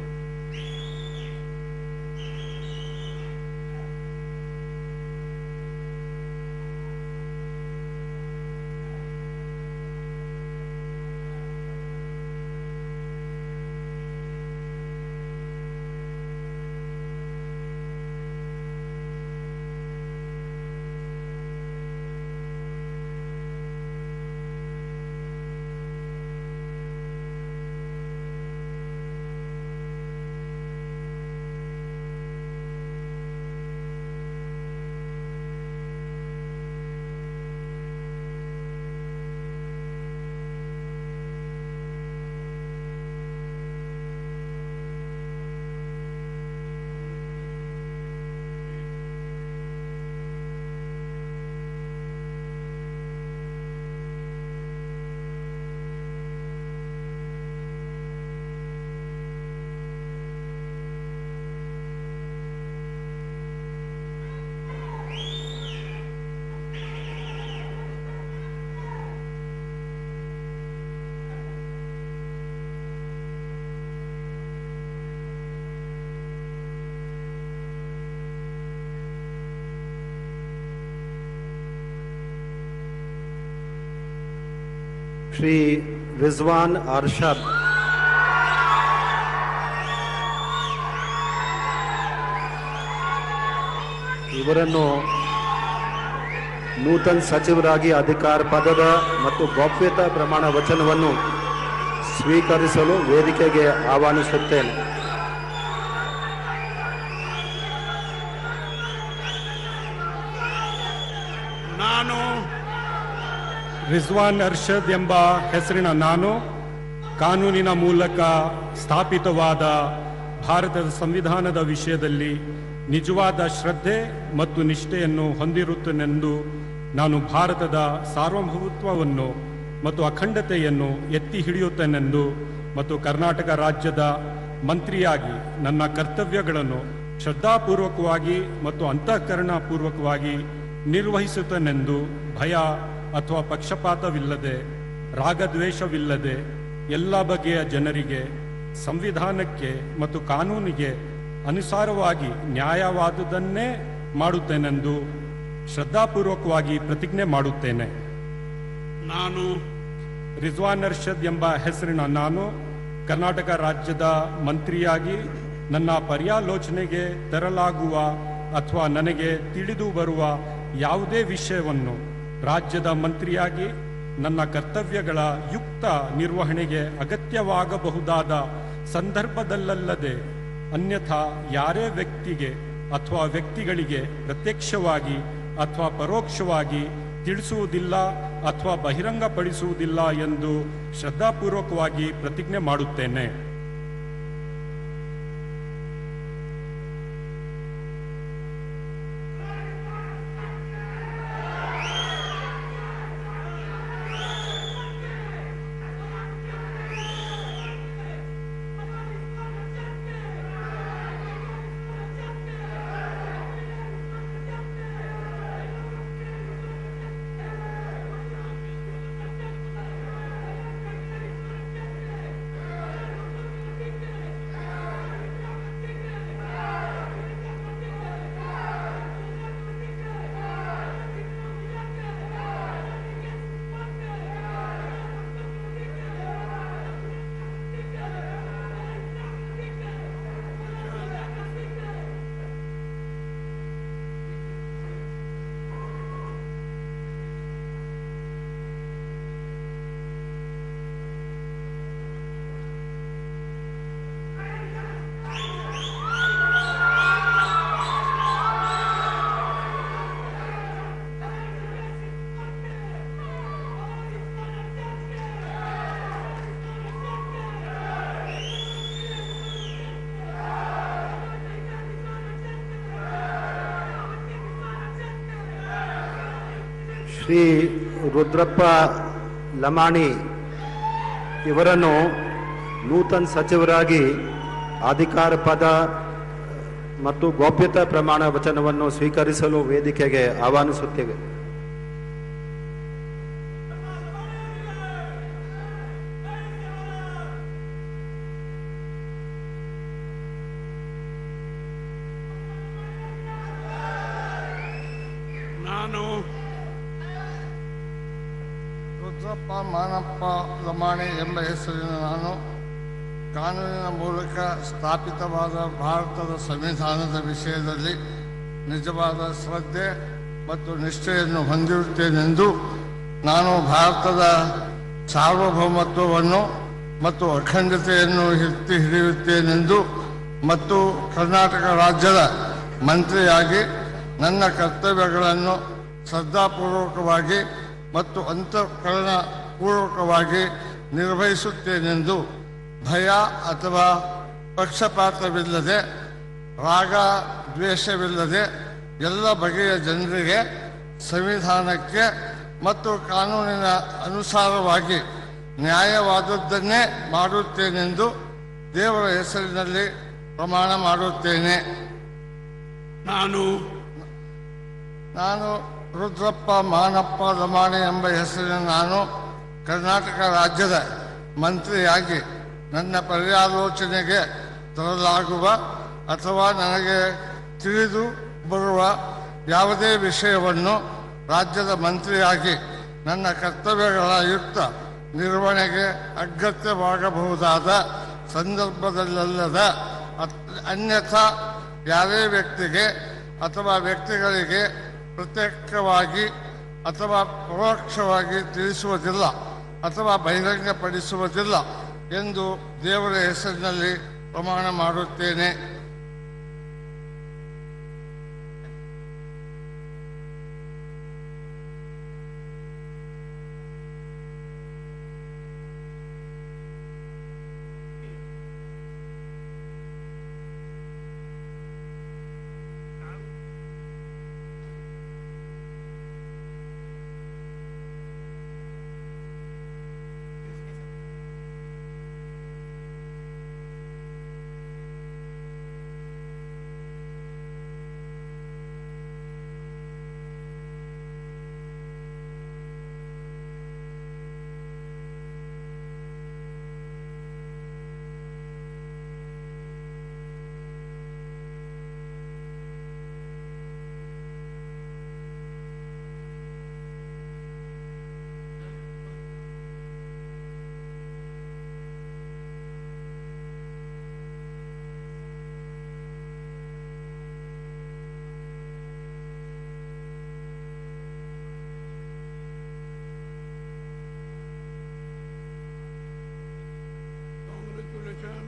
ಶ್ರೀ ರಿಜ್ವಾನ್ ಅರ್ಷದ್ ಇವರನ್ನು ನೂತನ ಸಚಿವರಾಗಿ ಅಧಿಕಾರ ಪದದ ಮತ್ತು ಗೌಪ್ಯತಾ ಪ್ರಮಾಣ ವಚನವನ್ನು ಸ್ವೀಕರಿಸಲು ವೇದಿಕೆಗೆ ಆಹ್ವಾನಿಸುತ್ತೇನೆ. ನಾನು ರಿಜ್ವಾನ್ ಅರ್ಷದ್ ಎಂಬ ಹೆಸರಿನ ನಾನು ಕಾನೂನಿನ ಮೂಲಕ ಸ್ಥಾಪಿತವಾದ ಭಾರತದ ಸಂವಿಧಾನದ ವಿಷಯದಲ್ಲಿ ನಿಜವಾದ ಶ್ರದ್ಧೆ ಮತ್ತು ನಿಷ್ಠೆಯನ್ನು ಹೊಂದಿರುತ್ತೇನೆಂದು ನಾನು ಭಾರತದ ಸಾರ್ವಭೌಮತ್ವವನ್ನು ಮತ್ತು ಅಖಂಡತೆಯನ್ನು ಎತ್ತಿ ಹಿಡಿಯುತ್ತೇನೆಂದು ಮತ್ತು ಕರ್ನಾಟಕ ರಾಜ್ಯದ ಮಂತ್ರಿಯಾಗಿ ನನ್ನ ಕರ್ತವ್ಯಗಳನ್ನು ಶ್ರದ್ಧಾಪೂರ್ವಕವಾಗಿ ಮತ್ತು ಅಂತಃಕರಣಪೂರ್ವಕವಾಗಿ ನಿರ್ವಹಿಸುತ್ತೇನೆಂದು ಭಯ ಅಥವಾ ಪಕ್ಷಪಾತವಿಲ್ಲದೆ ರಾಗದ್ವೇಷವಿಲ್ಲದೆ ಎಲ್ಲ ಬಗೆಯ ಜನರಿಗೆ ಸಂವಿಧಾನಕ್ಕೆ ಮತ್ತು ಕಾನೂನಿಗೆ ಅನುಸಾರವಾಗಿ ನ್ಯಾಯವಾದುದನ್ನೇ ಮಾಡುತ್ತೇನೆಂದು ಶ್ರದ್ಧಾಪೂರ್ವಕವಾಗಿ ಪ್ರತಿಜ್ಞೆ ಮಾಡುತ್ತೇನೆ. ನಾನು ರಿಜ್ವಾನ್ ಅರ್ಷದ್ ಎಂಬ ಹೆಸರಿನ ನಾನು ಕರ್ನಾಟಕ ರಾಜ್ಯದ ಮಂತ್ರಿಯಾಗಿ ನನ್ನ ಪರ್ಯಾಲೋಚನೆಗೆ ತರಲಾಗುವ ಅಥವಾ ನನಗೆ ತಿಳಿದು ಬರುವ ಯಾವುದೇ ವಿಷಯವನ್ನು ರಾಜ್ಯದ ಮಂತ್ರಿಯಾಗಿ ನನ್ನ ಕರ್ತವ್ಯಗಳ ಯುಕ್ತ ನಿರ್ವಹಣೆಗೆ ಅಗತ್ಯವಾಗಬಹುದಾದ ಸಂದರ್ಭದಲ್ಲದೆ ಅನ್ಯಥಾ ಯಾರೇ ವ್ಯಕ್ತಿಗೆ ಅಥವಾ ವ್ಯಕ್ತಿಗಳಿಗೆ ಪ್ರತ್ಯಕ್ಷವಾಗಿ ಅಥವಾ ಪರೋಕ್ಷವಾಗಿ ತಿಳಿಸುವುದಿಲ್ಲ ಅಥವಾ ಬಹಿರಂಗಪಡಿಸುವುದಿಲ್ಲ ಎಂದು ಶ್ರದ್ಧಾಪೂರ್ವಕವಾಗಿ ಪ್ರತಿಜ್ಞೆ ಮಾಡುತ್ತೇನೆ. ಶ್ರೀ ರುದ್ರಪ್ಪ ಲಮಾಣಿ ಇವರನ್ನು ನೂತನ ಸಚಿವರಾಗಿ ಅಧಿಕಾರ ಪದ ಮತ್ತು ಗೌಪ್ಯತಾ ಪ್ರಮಾಣ ವಚನವನ್ನು ಸ್ವೀಕರಿಸಲು ವೇದಿಕೆಗೆ ಆಹ್ವಾನಿಸುತ್ತೇವೆ. ನಾನು ರುದ್ರಪ್ಪ ಮಾನಪ್ಪ ಲಮಾಣಿ ಎಂಬ ಹೆಸರಿನ ನಾನು ಕಾನೂನಿನ ಮೂಲಕ ಸ್ಥಾಪಿತವಾದ ಭಾರತದ ಸಂವಿಧಾನದ ವಿಷಯದಲ್ಲಿ ನಿಜವಾದ ಶ್ರದ್ಧೆ ಮತ್ತು ನಿಷ್ಠೆಯನ್ನು ಹೊಂದಿರುತ್ತೇನೆಂದು ನಾನು ಭಾರತದ ಸಾರ್ವಭೌಮತ್ವವನ್ನು ಮತ್ತು ಅಖಂಡತೆಯನ್ನು ಎತ್ತಿ ಹಿಡಿಯುತ್ತೇನೆಂದು ಮತ್ತು ಕರ್ನಾಟಕ ರಾಜ್ಯದ ಮಂತ್ರಿಯಾಗಿ ನನ್ನ ಕರ್ತವ್ಯಗಳನ್ನು ಶ್ರದ್ಧಾಪೂರ್ವಕವಾಗಿ ಮತ್ತು ಅಂತಃಕರಣಪೂರ್ವಕವಾಗಿ ನಿರ್ವಹಿಸುತ್ತೇನೆಂದು ಭಯ ಅಥವಾ ಪಕ್ಷಪಾತವಿಲ್ಲದೆ ರಾಗ ದ್ವೇಷವಿಲ್ಲದೆ ಎಲ್ಲ ಬಗೆಯ ಜನರಿಗೆ ಸಂವಿಧಾನಕ್ಕೆ ಮತ್ತು ಕಾನೂನಿನ ಅನುಸಾರವಾಗಿ ನ್ಯಾಯವಾದದ್ದನ್ನೇ ಮಾಡುತ್ತೇನೆಂದು ದೇವರ ಹೆಸರಿನಲ್ಲಿ ಪ್ರಮಾಣ ಮಾಡುತ್ತೇನೆ. ನಾನು ರುದ್ರಪ್ಪ ಮಾನಪ್ಪ ಲಮಾಣಿ ಎಂಬ ಹೆಸರಿನ ನಾನು ಕರ್ನಾಟಕ ರಾಜ್ಯದ ಮಂತ್ರಿಯಾಗಿ ನನ್ನ ಪರ್ಯಾಲೋಚನೆಗೆ ತರಲಾಗುವ ಅಥವಾ ನನಗೆ ತಿಳಿದು ಬರುವ ಯಾವುದೇ ವಿಷಯವನ್ನು ರಾಜ್ಯದ ಮಂತ್ರಿಯಾಗಿ ನನ್ನ ಕರ್ತವ್ಯಗಳ ಯುಕ್ತ ನಿರ್ವಹಣೆಗೆ ಅಗತ್ಯವಾಗಬಹುದಾದ ಸಂದರ್ಭದಲ್ಲದ ಅನ್ಯಥಾ ಯಾರೇ ವ್ಯಕ್ತಿಗೆ ಅಥವಾ ವ್ಯಕ್ತಿಗಳಿಗೆ ಪ್ರತ್ಯೇಕವಾಗಿ ಅಥವಾ ಪರೋಕ್ಷವಾಗಿ ತಿಳಿಸುವುದಿಲ್ಲ ಅಥವಾ ಬಹಿರಂಗಪಡಿಸುವುದಿಲ್ಲ ಎಂದು ದೇವರ ಹೆಸರಿನಲ್ಲಿ ಪ್ರಮಾಣ ಮಾಡುತ್ತೇನೆ.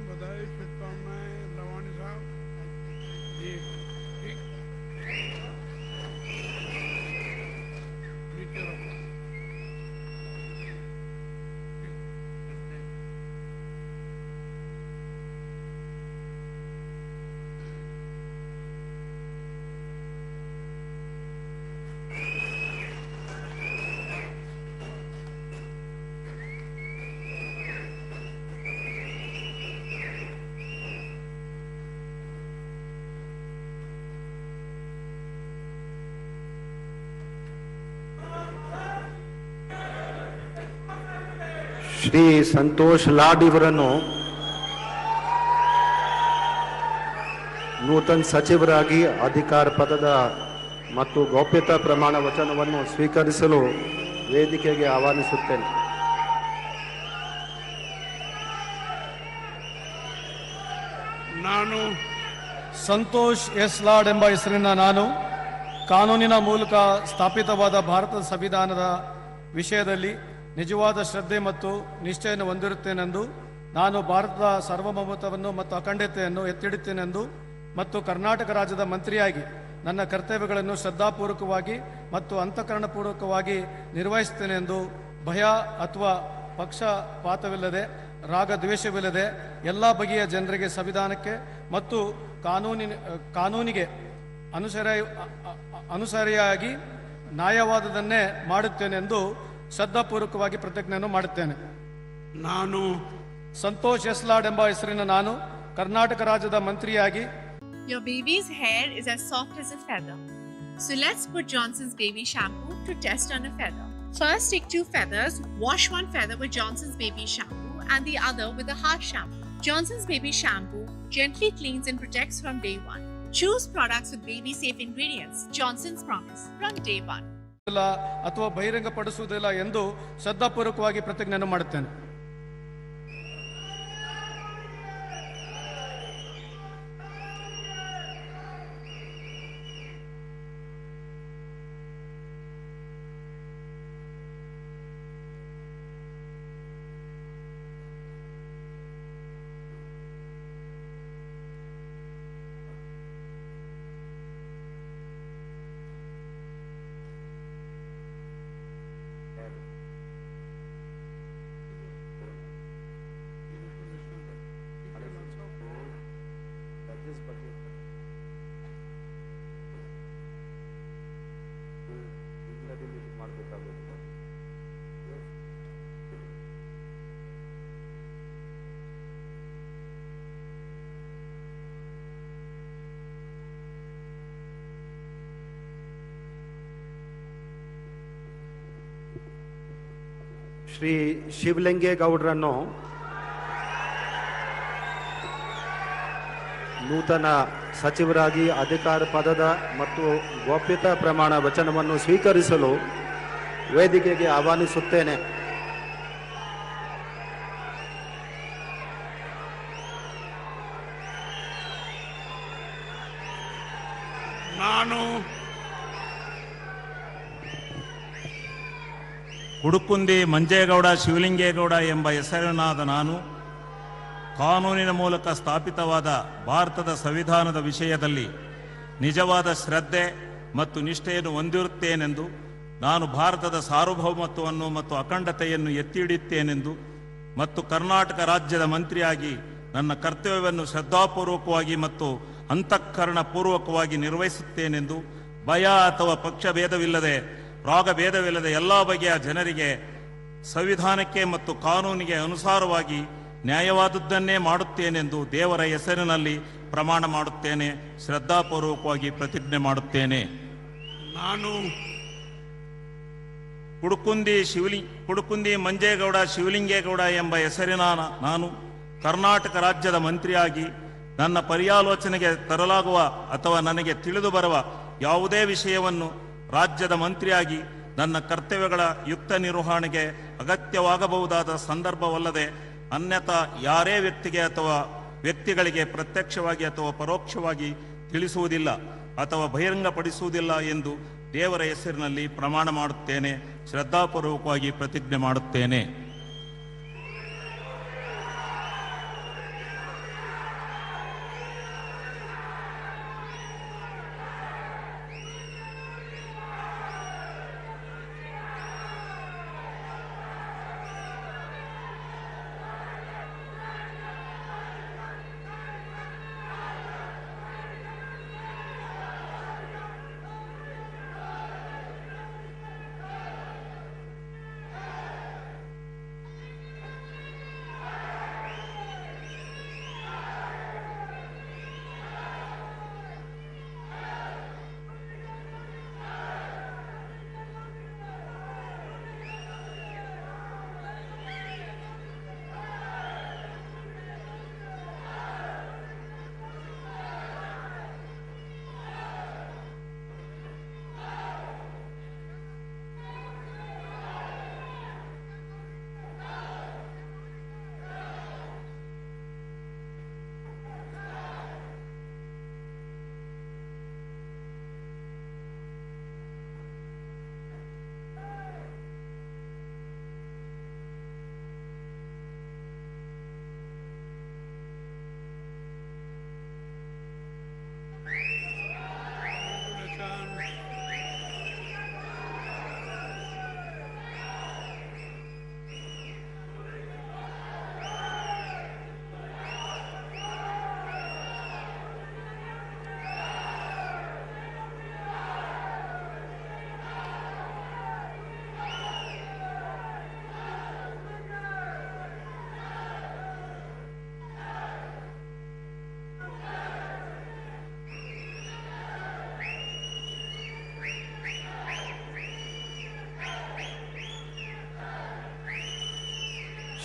बधाई शुभकामनाएं लवानी साहब जी। ठीक नीचे रखो। ಶ್ರೀ ಸಂತೋಷ್ ಲಾಡ್ ಇವರನ್ನು ನೂತನ ಸಚಿವರಾಗಿ ಅಧಿಕಾರ ಪದದ ಮತ್ತು ಗೌಪ್ಯತಾ ಪ್ರಮಾಣ ವಚನವನ್ನು ಸ್ವೀಕರಿಸಲು ವೇದಿಕೆಗೆ ಆಹ್ವಾನಿಸುತ್ತೇನೆ. ನಾನು ಸಂತೋಷ್ ಎಸ್ ಲಾಡ್ ಎಂಬ ಹೆಸರಿನ ನಾನು ಕಾನೂನಿನ ಮೂಲಕ ಸ್ಥಾಪಿತವಾದ ಭಾರತದ ಸಂವಿಧಾನದ ವಿಷಯದಲ್ಲಿ ನಿಜವಾದ ಶ್ರದ್ಧೆ ಮತ್ತು ನಿಷ್ಠೆಯನ್ನು ಹೊಂದಿರುತ್ತೇನೆಂದು ನಾನು ಭಾರತದ ಸಾರ್ವಭೌಮತ್ವವನ್ನು ಮತ್ತು ಅಖಂಡತೆಯನ್ನು ಎತ್ತಿಡುತ್ತೇನೆಂದು ಮತ್ತು ಕರ್ನಾಟಕ ರಾಜ್ಯದ ಮಂತ್ರಿಯಾಗಿ ನನ್ನ ಕರ್ತವ್ಯಗಳನ್ನು ಶ್ರದ್ಧಾಪೂರ್ವಕವಾಗಿ ಮತ್ತು ಅಂತಃಕರಣಪೂರ್ವಕವಾಗಿ ನಿರ್ವಹಿಸುತ್ತೇನೆಂದು ಭಯ ಅಥವಾ ಪಕ್ಷಪಾತವಿಲ್ಲದೆ ರಾಗ ದ್ವೇಷವಿಲ್ಲದೆ ಎಲ್ಲ ಬಗೆಯ ಜನರಿಗೆ ಸಂವಿಧಾನಕ್ಕೆ ಮತ್ತು ಕಾನೂನಿಗೆ ಅನುಸರಿಯಾಗಿ ನ್ಯಾಯವಾದದನ್ನೇ ಮಾಡುತ್ತೇನೆಂದು ಶ್ರದ್ಧಾಪೂರ್ವಕವಾಗಿ ಪ್ರತಿಜ್ಞೆಯನ್ನು ಮಾಡುತ್ತೇನೆ. ನಾನು ಸಂತೋಷ್ ಎಸ್ ಲಾಡ್ ಎಂಬ ಹೆಸರಿನ ನಾನು ಕರ್ನಾಟಕ ರಾಜ್ಯದ ಮಂತ್ರಿಯಾಗಿ Your baby's hair is as soft as a feather. So let's put Johnson's baby shampoo to test on a feather. First, take 2 feathers, wash one feather with Johnson's baby shampoo and the other with a hard shampoo. Johnson's baby shampoo gently cleans and protects from day 1. Choose products with baby safe ingredients. Johnson's promise from day 1. ಅಥವಾ ಬಹಿರಂಗಪಡಿಸುವುದಿಲ್ಲ ಎಂದು ಶ್ರದ್ಧಾಪೂರ್ವಕವಾಗಿ ಪ್ರತಿಜ್ಞೆಯನ್ನು ಮಾಡುತ್ತೇನೆ. ಶ್ರೀ ಶಿವಲಿಂಗೇಗೌಡರನ್ನು ನೂತನ ಸಚಿವರಾಗಿ ಅಧಿಕಾರ ಪದದ ಮತ್ತು ಗೋಪ್ಯತಾ ಪ್ರಮಾಣ ವಚನವನ್ನು ಸ್ವೀಕರಿಸಲು ವೇದಿಕೆಗೆ ಆಹ್ವಾನಿಸುತ್ತೇನೆ. ನಾನು ಕುಡುಕುಂದಿ ಮಂಜೇಗೌಡ ಶಿವಲಿಂಗೇಗೌಡ ಎಂಬ ಹೆಸರಿನಾದ ನಾನು ಕಾನೂನಿನ ಮೂಲಕ ಸ್ಥಾಪಿತವಾದ ಭಾರತದ ಸಂವಿಧಾನದ ವಿಷಯದಲ್ಲಿ ನಿಜವಾದ ಶ್ರದ್ಧೆ ಮತ್ತು ನಿಷ್ಠೆಯನ್ನು ಹೊಂದಿರುತ್ತೇನೆಂದು, ನಾನು ಭಾರತದ ಸಾರ್ವಭೌಮತ್ವವನ್ನು ಮತ್ತು ಅಖಂಡತೆಯನ್ನು ಎತ್ತಿ ಹಿಡಿಯುತ್ತೇನೆಂದು ಮತ್ತು ಕರ್ನಾಟಕ ರಾಜ್ಯದ ಮಂತ್ರಿಯಾಗಿ ನನ್ನ ಕರ್ತವ್ಯವನ್ನು ಶ್ರದ್ಧಾಪೂರ್ವಕವಾಗಿ ಮತ್ತು ಅಂತಃಕರಣಪೂರ್ವಕವಾಗಿ ನಿರ್ವಹಿಸುತ್ತೇನೆಂದು ಭಯ ಅಥವಾ ಪಕ್ಷಭೇದವಿಲ್ಲದೆ ರಾಗಭೇದವಿಲ್ಲದೆ ಎಲ್ಲ ಬಗೆಯ ಜನರಿಗೆ ಸಂವಿಧಾನಕ್ಕೆ ಮತ್ತು ಕಾನೂನಿಗೆ ಅನುಸಾರವಾಗಿ ನ್ಯಾಯವಾದದ್ದನ್ನೇ ಮಾಡುತ್ತೇನೆಂದು ದೇವರ ಹೆಸರಿನಲ್ಲಿ ಪ್ರಮಾಣ ಮಾಡುತ್ತೇನೆ. ಶ್ರದ್ಧಾಪೂರ್ವಕವಾಗಿ ಪ್ರತಿಜ್ಞೆ ಮಾಡುತ್ತೇನೆ. ನಾನು ಕುಡುಕುಂದಿ ಮಂಜೇಗೌಡ ಶಿವಲಿಂಗೇಗೌಡ ಎಂಬ ಹೆಸರಿನ ನಾನು ಕರ್ನಾಟಕ ರಾಜ್ಯದ ಮಂತ್ರಿಯಾಗಿ ನನ್ನ ಪರ್ಯಾಲೋಚನೆಗೆ ತರಲಾಗುವ ಅಥವಾ ನನಗೆ ತಿಳಿದು ಬರುವ ಯಾವುದೇ ವಿಷಯವನ್ನು ರಾಜ್ಯದ ಮಂತ್ರಿಯಾಗಿ ನನ್ನ ಕರ್ತವ್ಯಗಳ ಯುಕ್ತ ನಿರ್ವಹಣೆಗೆ ಅಗತ್ಯವಾಗಬಹುದಾದ ಸಂದರ್ಭವಲ್ಲದೆ ಅನ್ಯಥಾ ಯಾರೇ ವ್ಯಕ್ತಿಗೆ ಅಥವಾ ವ್ಯಕ್ತಿಗಳಿಗೆ ಪ್ರತ್ಯಕ್ಷವಾಗಿ ಅಥವಾ ಪರೋಕ್ಷವಾಗಿ ತಿಳಿಸುವುದಿಲ್ಲ ಅಥವಾ ಬಹಿರಂಗಪಡಿಸುವುದಿಲ್ಲ ಎಂದು ದೇವರ ಹೆಸರಿನಲ್ಲಿ ಪ್ರಮಾಣ ಮಾಡುತ್ತೇನೆ. ಶ್ರದ್ಧಾಪೂರ್ವಕವಾಗಿ ಪ್ರತಿಜ್ಞೆ ಮಾಡುತ್ತೇನೆ.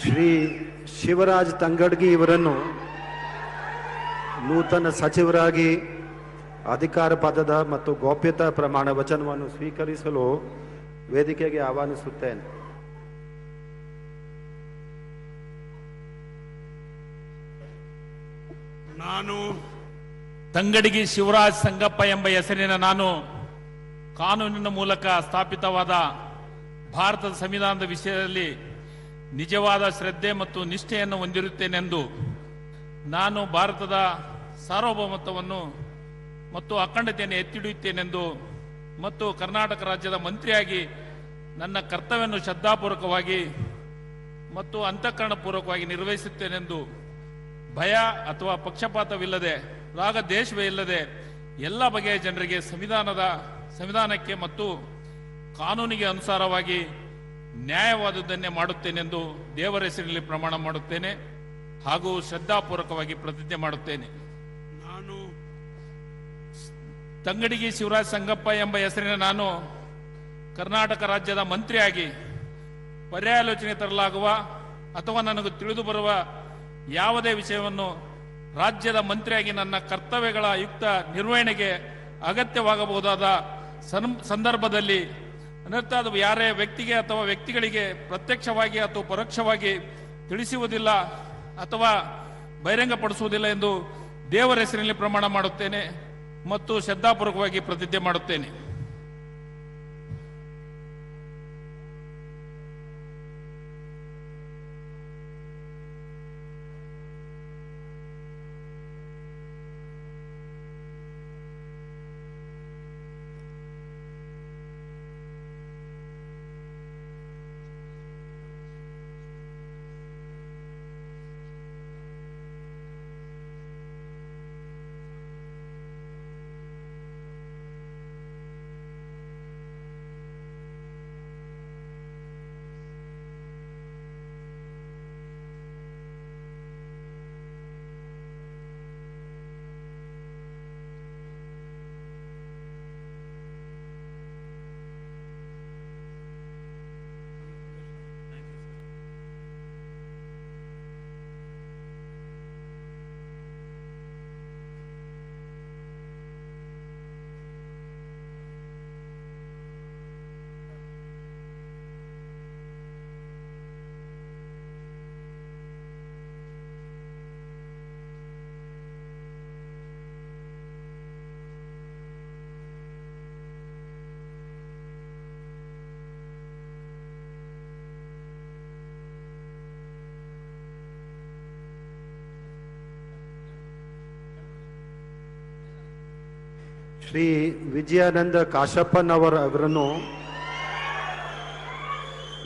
ಶ್ರೀ ಶಿವರಾಜ್ ತಂಗಡ್ಗಿ ಇವರನ್ನು ನೂತನ ಸಚಿವರಾಗಿ ಅಧಿಕಾರ ಪದದ ಮತ್ತು ಗೌಪ್ಯತಾ ಪ್ರಮಾಣ ವಚನವನ್ನು ಸ್ವೀಕರಿಸಲು ವೇದಿಕೆಗೆ ಆಹ್ವಾನಿಸುತ್ತೇನೆ. ನಾನು ತಂಗಡಗಿ ಶಿವರಾಜ್ ಸಂಗಪ್ಪ ಎಂಬ ಹೆಸರಿನ ನಾನು ಕಾನೂನಿನ ಮೂಲಕ ಸ್ಥಾಪಿತವಾದ ಭಾರತದ ಸಂವಿಧಾನದ ವಿಷಯದಲ್ಲಿ ನಿಜವಾದ ಶ್ರದ್ಧೆ ಮತ್ತು ನಿಷ್ಠೆಯನ್ನು ಹೊಂದಿರುತ್ತೇನೆಂದು ನಾನು ಭಾರತದ ಸಾರ್ವಭೌಮತ್ವವನ್ನು ಮತ್ತು ಅಖಂಡತೆಯನ್ನು ಎತ್ತಿಡಿಯುತ್ತೇನೆಂದು ಮತ್ತು ಕರ್ನಾಟಕ ರಾಜ್ಯದ ಮಂತ್ರಿಯಾಗಿ ನನ್ನ ಕರ್ತವ್ಯವನ್ನು ಶ್ರದ್ಧಾಪೂರ್ವಕವಾಗಿ ಮತ್ತು ಅಂತಃಕರಣಪೂರ್ವಕವಾಗಿ ನಿರ್ವಹಿಸುತ್ತೇನೆಂದು ಭಯ ಅಥವಾ ಪಕ್ಷಪಾತವಿಲ್ಲದೆ ರಾಗ ದ್ವೇಷವೇ ಇಲ್ಲದೆ ಎಲ್ಲ ಬಗೆಯ ಜನರಿಗೆ ಸಂವಿಧಾನಕ್ಕೆ ಮತ್ತು ಕಾನೂನಿಗೆ ಅನುಸಾರವಾಗಿ ನ್ಯಾಯವಾದುದನ್ನೇ ಮಾಡುತ್ತೇನೆಂದು ದೇವರ ಹೆಸರಿನಲ್ಲಿ ಪ್ರಮಾಣ ಮಾಡುತ್ತೇನೆ ಹಾಗೂ ಶ್ರದ್ಧಾಪೂರ್ವಕವಾಗಿ ಪ್ರತಿಜ್ಞೆ ಮಾಡುತ್ತೇನೆ. ನಾನು ತಂಗಡಗಿ ಶಿವರಾಜ್ ಸಂಗಪ್ಪ ಎಂಬ ಹೆಸರಿನ ನಾನು ಕರ್ನಾಟಕ ರಾಜ್ಯದ ಮಂತ್ರಿಯಾಗಿ ಪರ್ಯಾಲೋಚನೆ ತರಲಾಗುವ ಅಥವಾ ನನಗೆ ತಿಳಿದು ಬರುವ ಯಾವುದೇ ವಿಷಯವನ್ನು ರಾಜ್ಯದ ಮಂತ್ರಿಯಾಗಿ ನನ್ನ ಕರ್ತವ್ಯಗಳ ಯುಕ್ತ ನಿರ್ವಹಣೆಗೆ ಅಗತ್ಯವಾಗಬಹುದಾದ ಸಂದರ್ಭದಲ್ಲಿ ಅನರ್ಥಾದ ಯಾರೇ ವ್ಯಕ್ತಿಗೆ ಅಥವಾ ವ್ಯಕ್ತಿಗಳಿಗೆ ಪ್ರತ್ಯಕ್ಷವಾಗಿ ಅಥವಾ ಪರೋಕ್ಷವಾಗಿ ತಿಳಿಸುವುದಿಲ್ಲ ಅಥವಾ ಬಹಿರಂಗಪಡಿಸುವುದಿಲ್ಲ ಎಂದು ದೇವರ ಹೆಸರಿನಲ್ಲಿ ಪ್ರಮಾಣ ಮಾಡುತ್ತೇನೆ ಮತ್ತು ಶ್ರದ್ಧಾಪೂರ್ವಕವಾಗಿ ಪ್ರತಿಜ್ಞೆ ಮಾಡುತ್ತೇನೆ. ಶ್ರೀ ವಿಜಯಾನಂದ ಕಾಶಪ್ಪನವರನ್ನು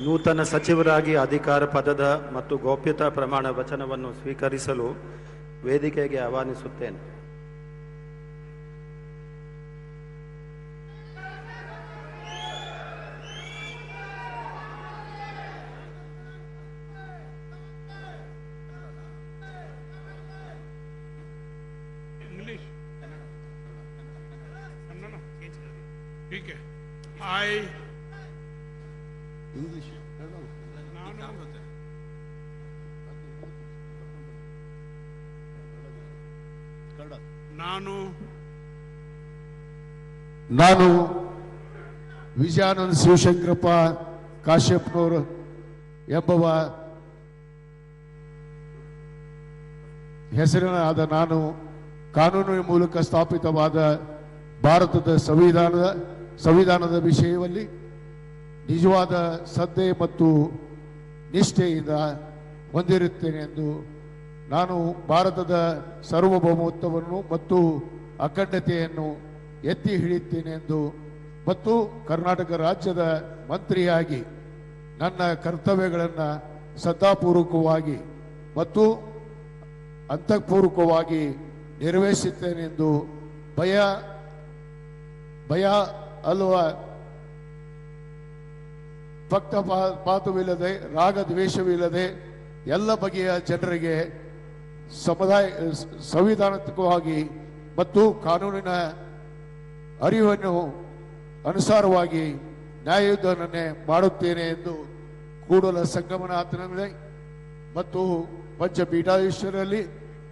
ನೂತನ ಸಚಿವರಾಗಿ ಅಧಿಕಾರ ಪದದ ಮತ್ತು ಗೌಪ್ಯತಾ ಪ್ರಮಾಣ ವಚನವನ್ನು ಸ್ವೀಕರಿಸಲು ವೇದಿಕೆಗೆ ಆಹ್ವಾನಿಸುತ್ತೇನೆ. ठीक है. I ನಾನು ವಿಜಯಾನಂದ ಶಿವಶಂಕರಪ್ಪ ಕಾಶ್ಯಪ್ನವರು ಎಂಬುವ ಹೆಸರಿನಾದ ನಾನು ಕಾನೂನಿನ ಮೂಲಕ ಸ್ಥಾಪಿತವಾದ ಭಾರತದ ಸಂವಿಧಾನದ ವಿಷಯದಲ್ಲಿ ನಿಜವಾದ ಶ್ರದ್ಧೆ ಮತ್ತು ನಿಷ್ಠೆಯಿಂದ ಹೊಂದಿರುತ್ತೇನೆ ಎಂದು ನಾನು ಭಾರತದ ಸಾರ್ವಭೌಮತ್ವವನ್ನು ಮತ್ತು ಅಖಂಡತೆಯನ್ನು ಎತ್ತಿ ಹಿಡಿಯುತ್ತೇನೆ ಎಂದು ಮತ್ತು ಕರ್ನಾಟಕ ರಾಜ್ಯದ ಮಂತ್ರಿಯಾಗಿ ನನ್ನ ಕರ್ತವ್ಯಗಳನ್ನು ಶ್ರದ್ಧಾಪೂರ್ವಕವಾಗಿ ಮತ್ತು ಅಂತಃಪೂರ್ವಕವಾಗಿ ನಿರ್ವಹಿಸುತ್ತೇನೆ ಎಂದು ಭಯ ಅಲ್ವಾ ಪಕ್ಷಪಾತವಿಲ್ಲದೆ ರಾಗ ದ್ವೇಷವಿಲ್ಲದೆ ಎಲ್ಲ ಬಗೆಯ ಜನರಿಗೆ ಸಂವಿಧಾನಾತ್ಮಕವಾಗಿ ಮತ್ತು ಕಾನೂನಿನ ಅರಿವನ್ನು ಅನುಸಾರವಾಗಿ ನ್ಯಾಯಯುತವನ್ನೇ ಮಾಡುತ್ತೇನೆ ಎಂದು ಕೂಡಲ ಸಂಗಮನಾಥನಲ್ಲಿ ಮತ್ತು ಪಂಚಪೀಠಾಧೀಶ್ವರಲ್ಲಿ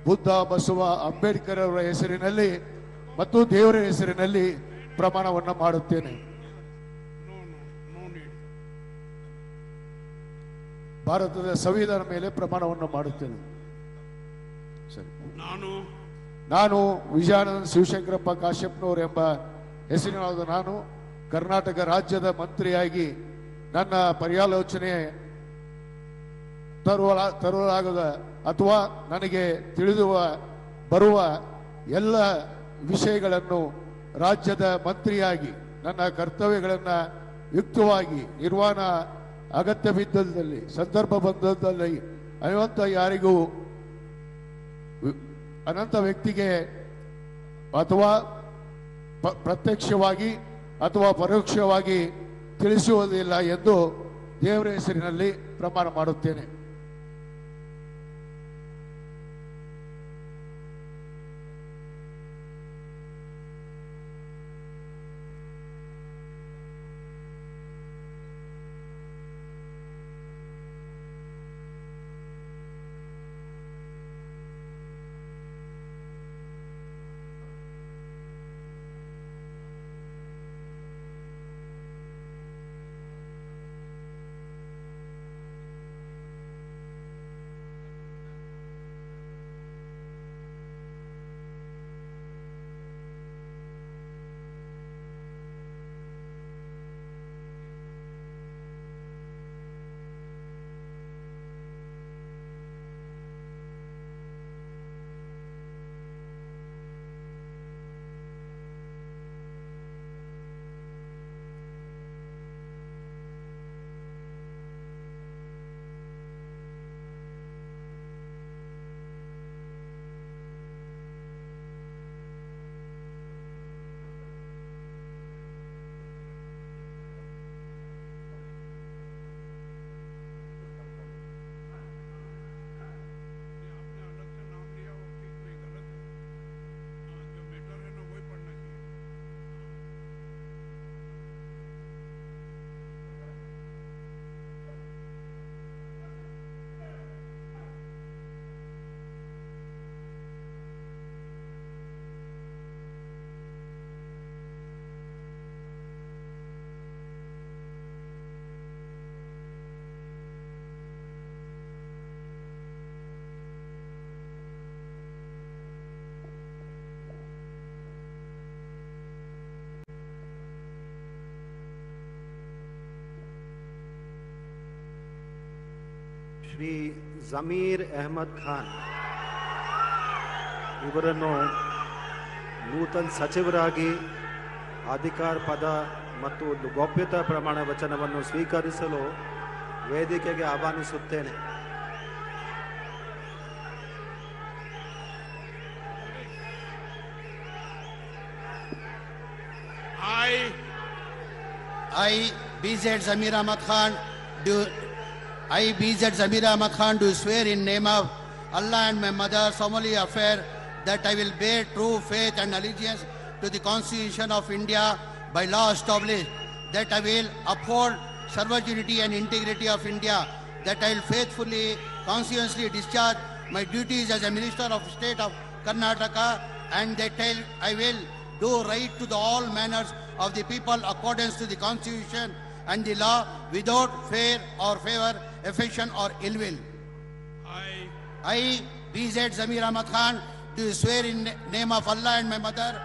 ಬುದ್ಧ, ಬಸವ, ಅಂಬೇಡ್ಕರ್ ಅವರ ಹೆಸರಿನಲ್ಲಿ ಮತ್ತು ದೇವರ ಹೆಸರಿನಲ್ಲಿ ಪ್ರಮಾಣವನ್ನು ಮಾಡುತ್ತೇನೆ. ಭಾರತದ ಸಂವಿಧಾನ ಮೇಲೆ ಪ್ರಮಾಣವನ್ನು ಮಾಡುತ್ತೇನೆ. ಸರಿ. ನಾನು ವಿಜಯಾನಂದ ಶಿವಶಂಕರಪ್ಪ ಕಾಶ್ಯಪ್ನವರು ಎಂಬ ಹೆಸರಿನಾದ ನಾನು ಕರ್ನಾಟಕ ರಾಜ್ಯದ ಮಂತ್ರಿಯಾಗಿ ನನ್ನ ಪರ್ಯಾಲೋಚನೆ ತರಲಾಗದ ಅಥವಾ ನನಗೆ ತಿಳಿದು ಬರುವ ಎಲ್ಲ ವಿಷಯಗಳನ್ನು ರಾಜ್ಯದ ಮಂತ್ರಿಯಾಗಿ ನನ್ನ ಕರ್ತವ್ಯಗಳನ್ನು ಯುಕ್ತವಾಗಿ ನಿರ್ವಹಣಾ ಅಗತ್ಯ ಬಿದ್ದಲ್ಲಿ ಸಂದರ್ಭ ಬಂದಲ್ಲಿ ಅನಂತ ವ್ಯಕ್ತಿಗೆ ಅಥವಾ ಪ್ರತ್ಯಕ್ಷವಾಗಿ ಅಥವಾ ಪರೋಕ್ಷವಾಗಿ ತಿಳಿಸುವುದಿಲ್ಲ ಎಂದು ದೇವರ ಹೆಸರಿನಲ್ಲಿ ಪ್ರಮಾಣ ಮಾಡುತ್ತೇನೆ. ಶ್ರೀ ಜಮೀರ್ ಅಹಮದ್ ಖಾನ್ ಇವರನ್ನು ನೂತನ ಸಚಿವರಾಗಿ ಅಧಿಕಾರ ಪದ ಮತ್ತು ಗೌಪ್ಯತಾ ಪ್ರಮಾಣ ವಚನವನ್ನು ಸ್ವೀಕರಿಸಲು ವೇದಿಕೆಗೆ ಆಹ್ವಾನಿಸುತ್ತೇನೆ. I, BZ Zamir Ahmad Khan, do swear in name of Allah and my mother solemnly affirm that I will bear true faith and allegiance to the Constitution of India by law established, that I will uphold sovereignty and integrity of India, that I will faithfully, conscientiously discharge my duties as a Minister of State of Karnataka, and that I will do right to all manners of the people accordance to the Constitution and the law without fear or favor, affection or ill will. I, BZ Zamir Ahmad Khan, do swear in name of Allah and my mother,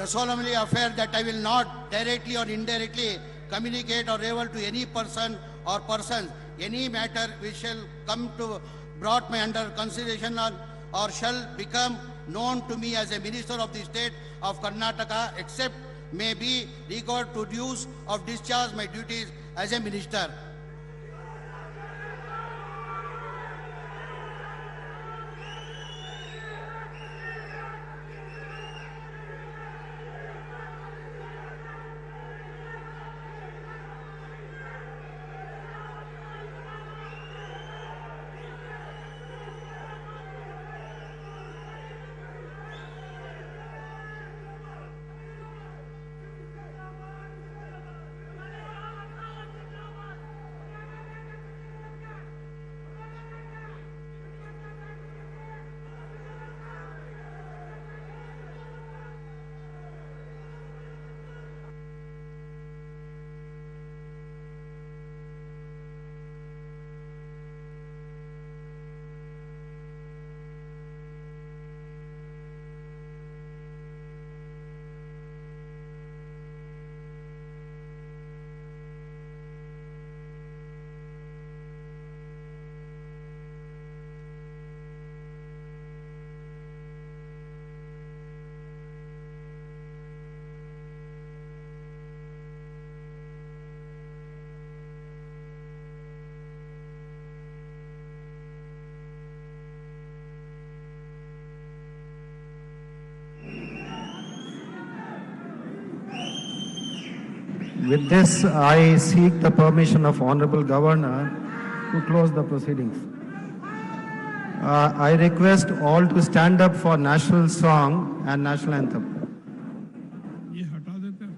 solemnly affirm that I will not directly or indirectly communicate or reveal to any person or persons any matter which shall come to brought me under consideration or shall become known to me as a Minister of the State of Karnataka, except may be regard to dues of discharge my duties as a Minister. With this, I seek the permission of Honorable Governor to close the proceedings. I request all to stand up for national song and national anthem. ये हटा देते हैं.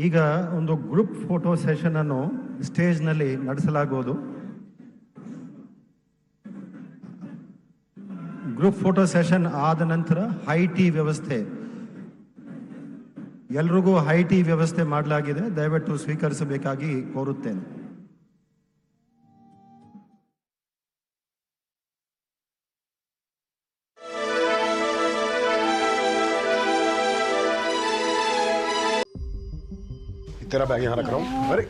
ಈಗ ಒಂದು ಗ್ರೂಪ್ ಫೋಟೋ ಸೆಷನ್ ಅನ್ನು ಸ್ಟೇಜ್ನಲ್ಲಿ ನಡೆಸಲಾಗುವುದು. ಗ್ರೂಪ್ ಫೋಟೋ ಸೆಷನ್ ಆದ ನಂತರ ಹೈ ಟಿ ವ್ಯವಸ್ಥೆ, ಎಲ್ರಿಗೂ ಹೈ ಟಿ ವ್ಯವಸ್ಥೆ ಮಾಡಲಾಗಿದೆ, ದಯವಿಟ್ಟು ಸ್ವೀಕರಿಸಬೇಕಾಗಿ ಕೋರುತ್ತೇನೆ. तेरा बैग यहाँ रख रहा हूँ. अरे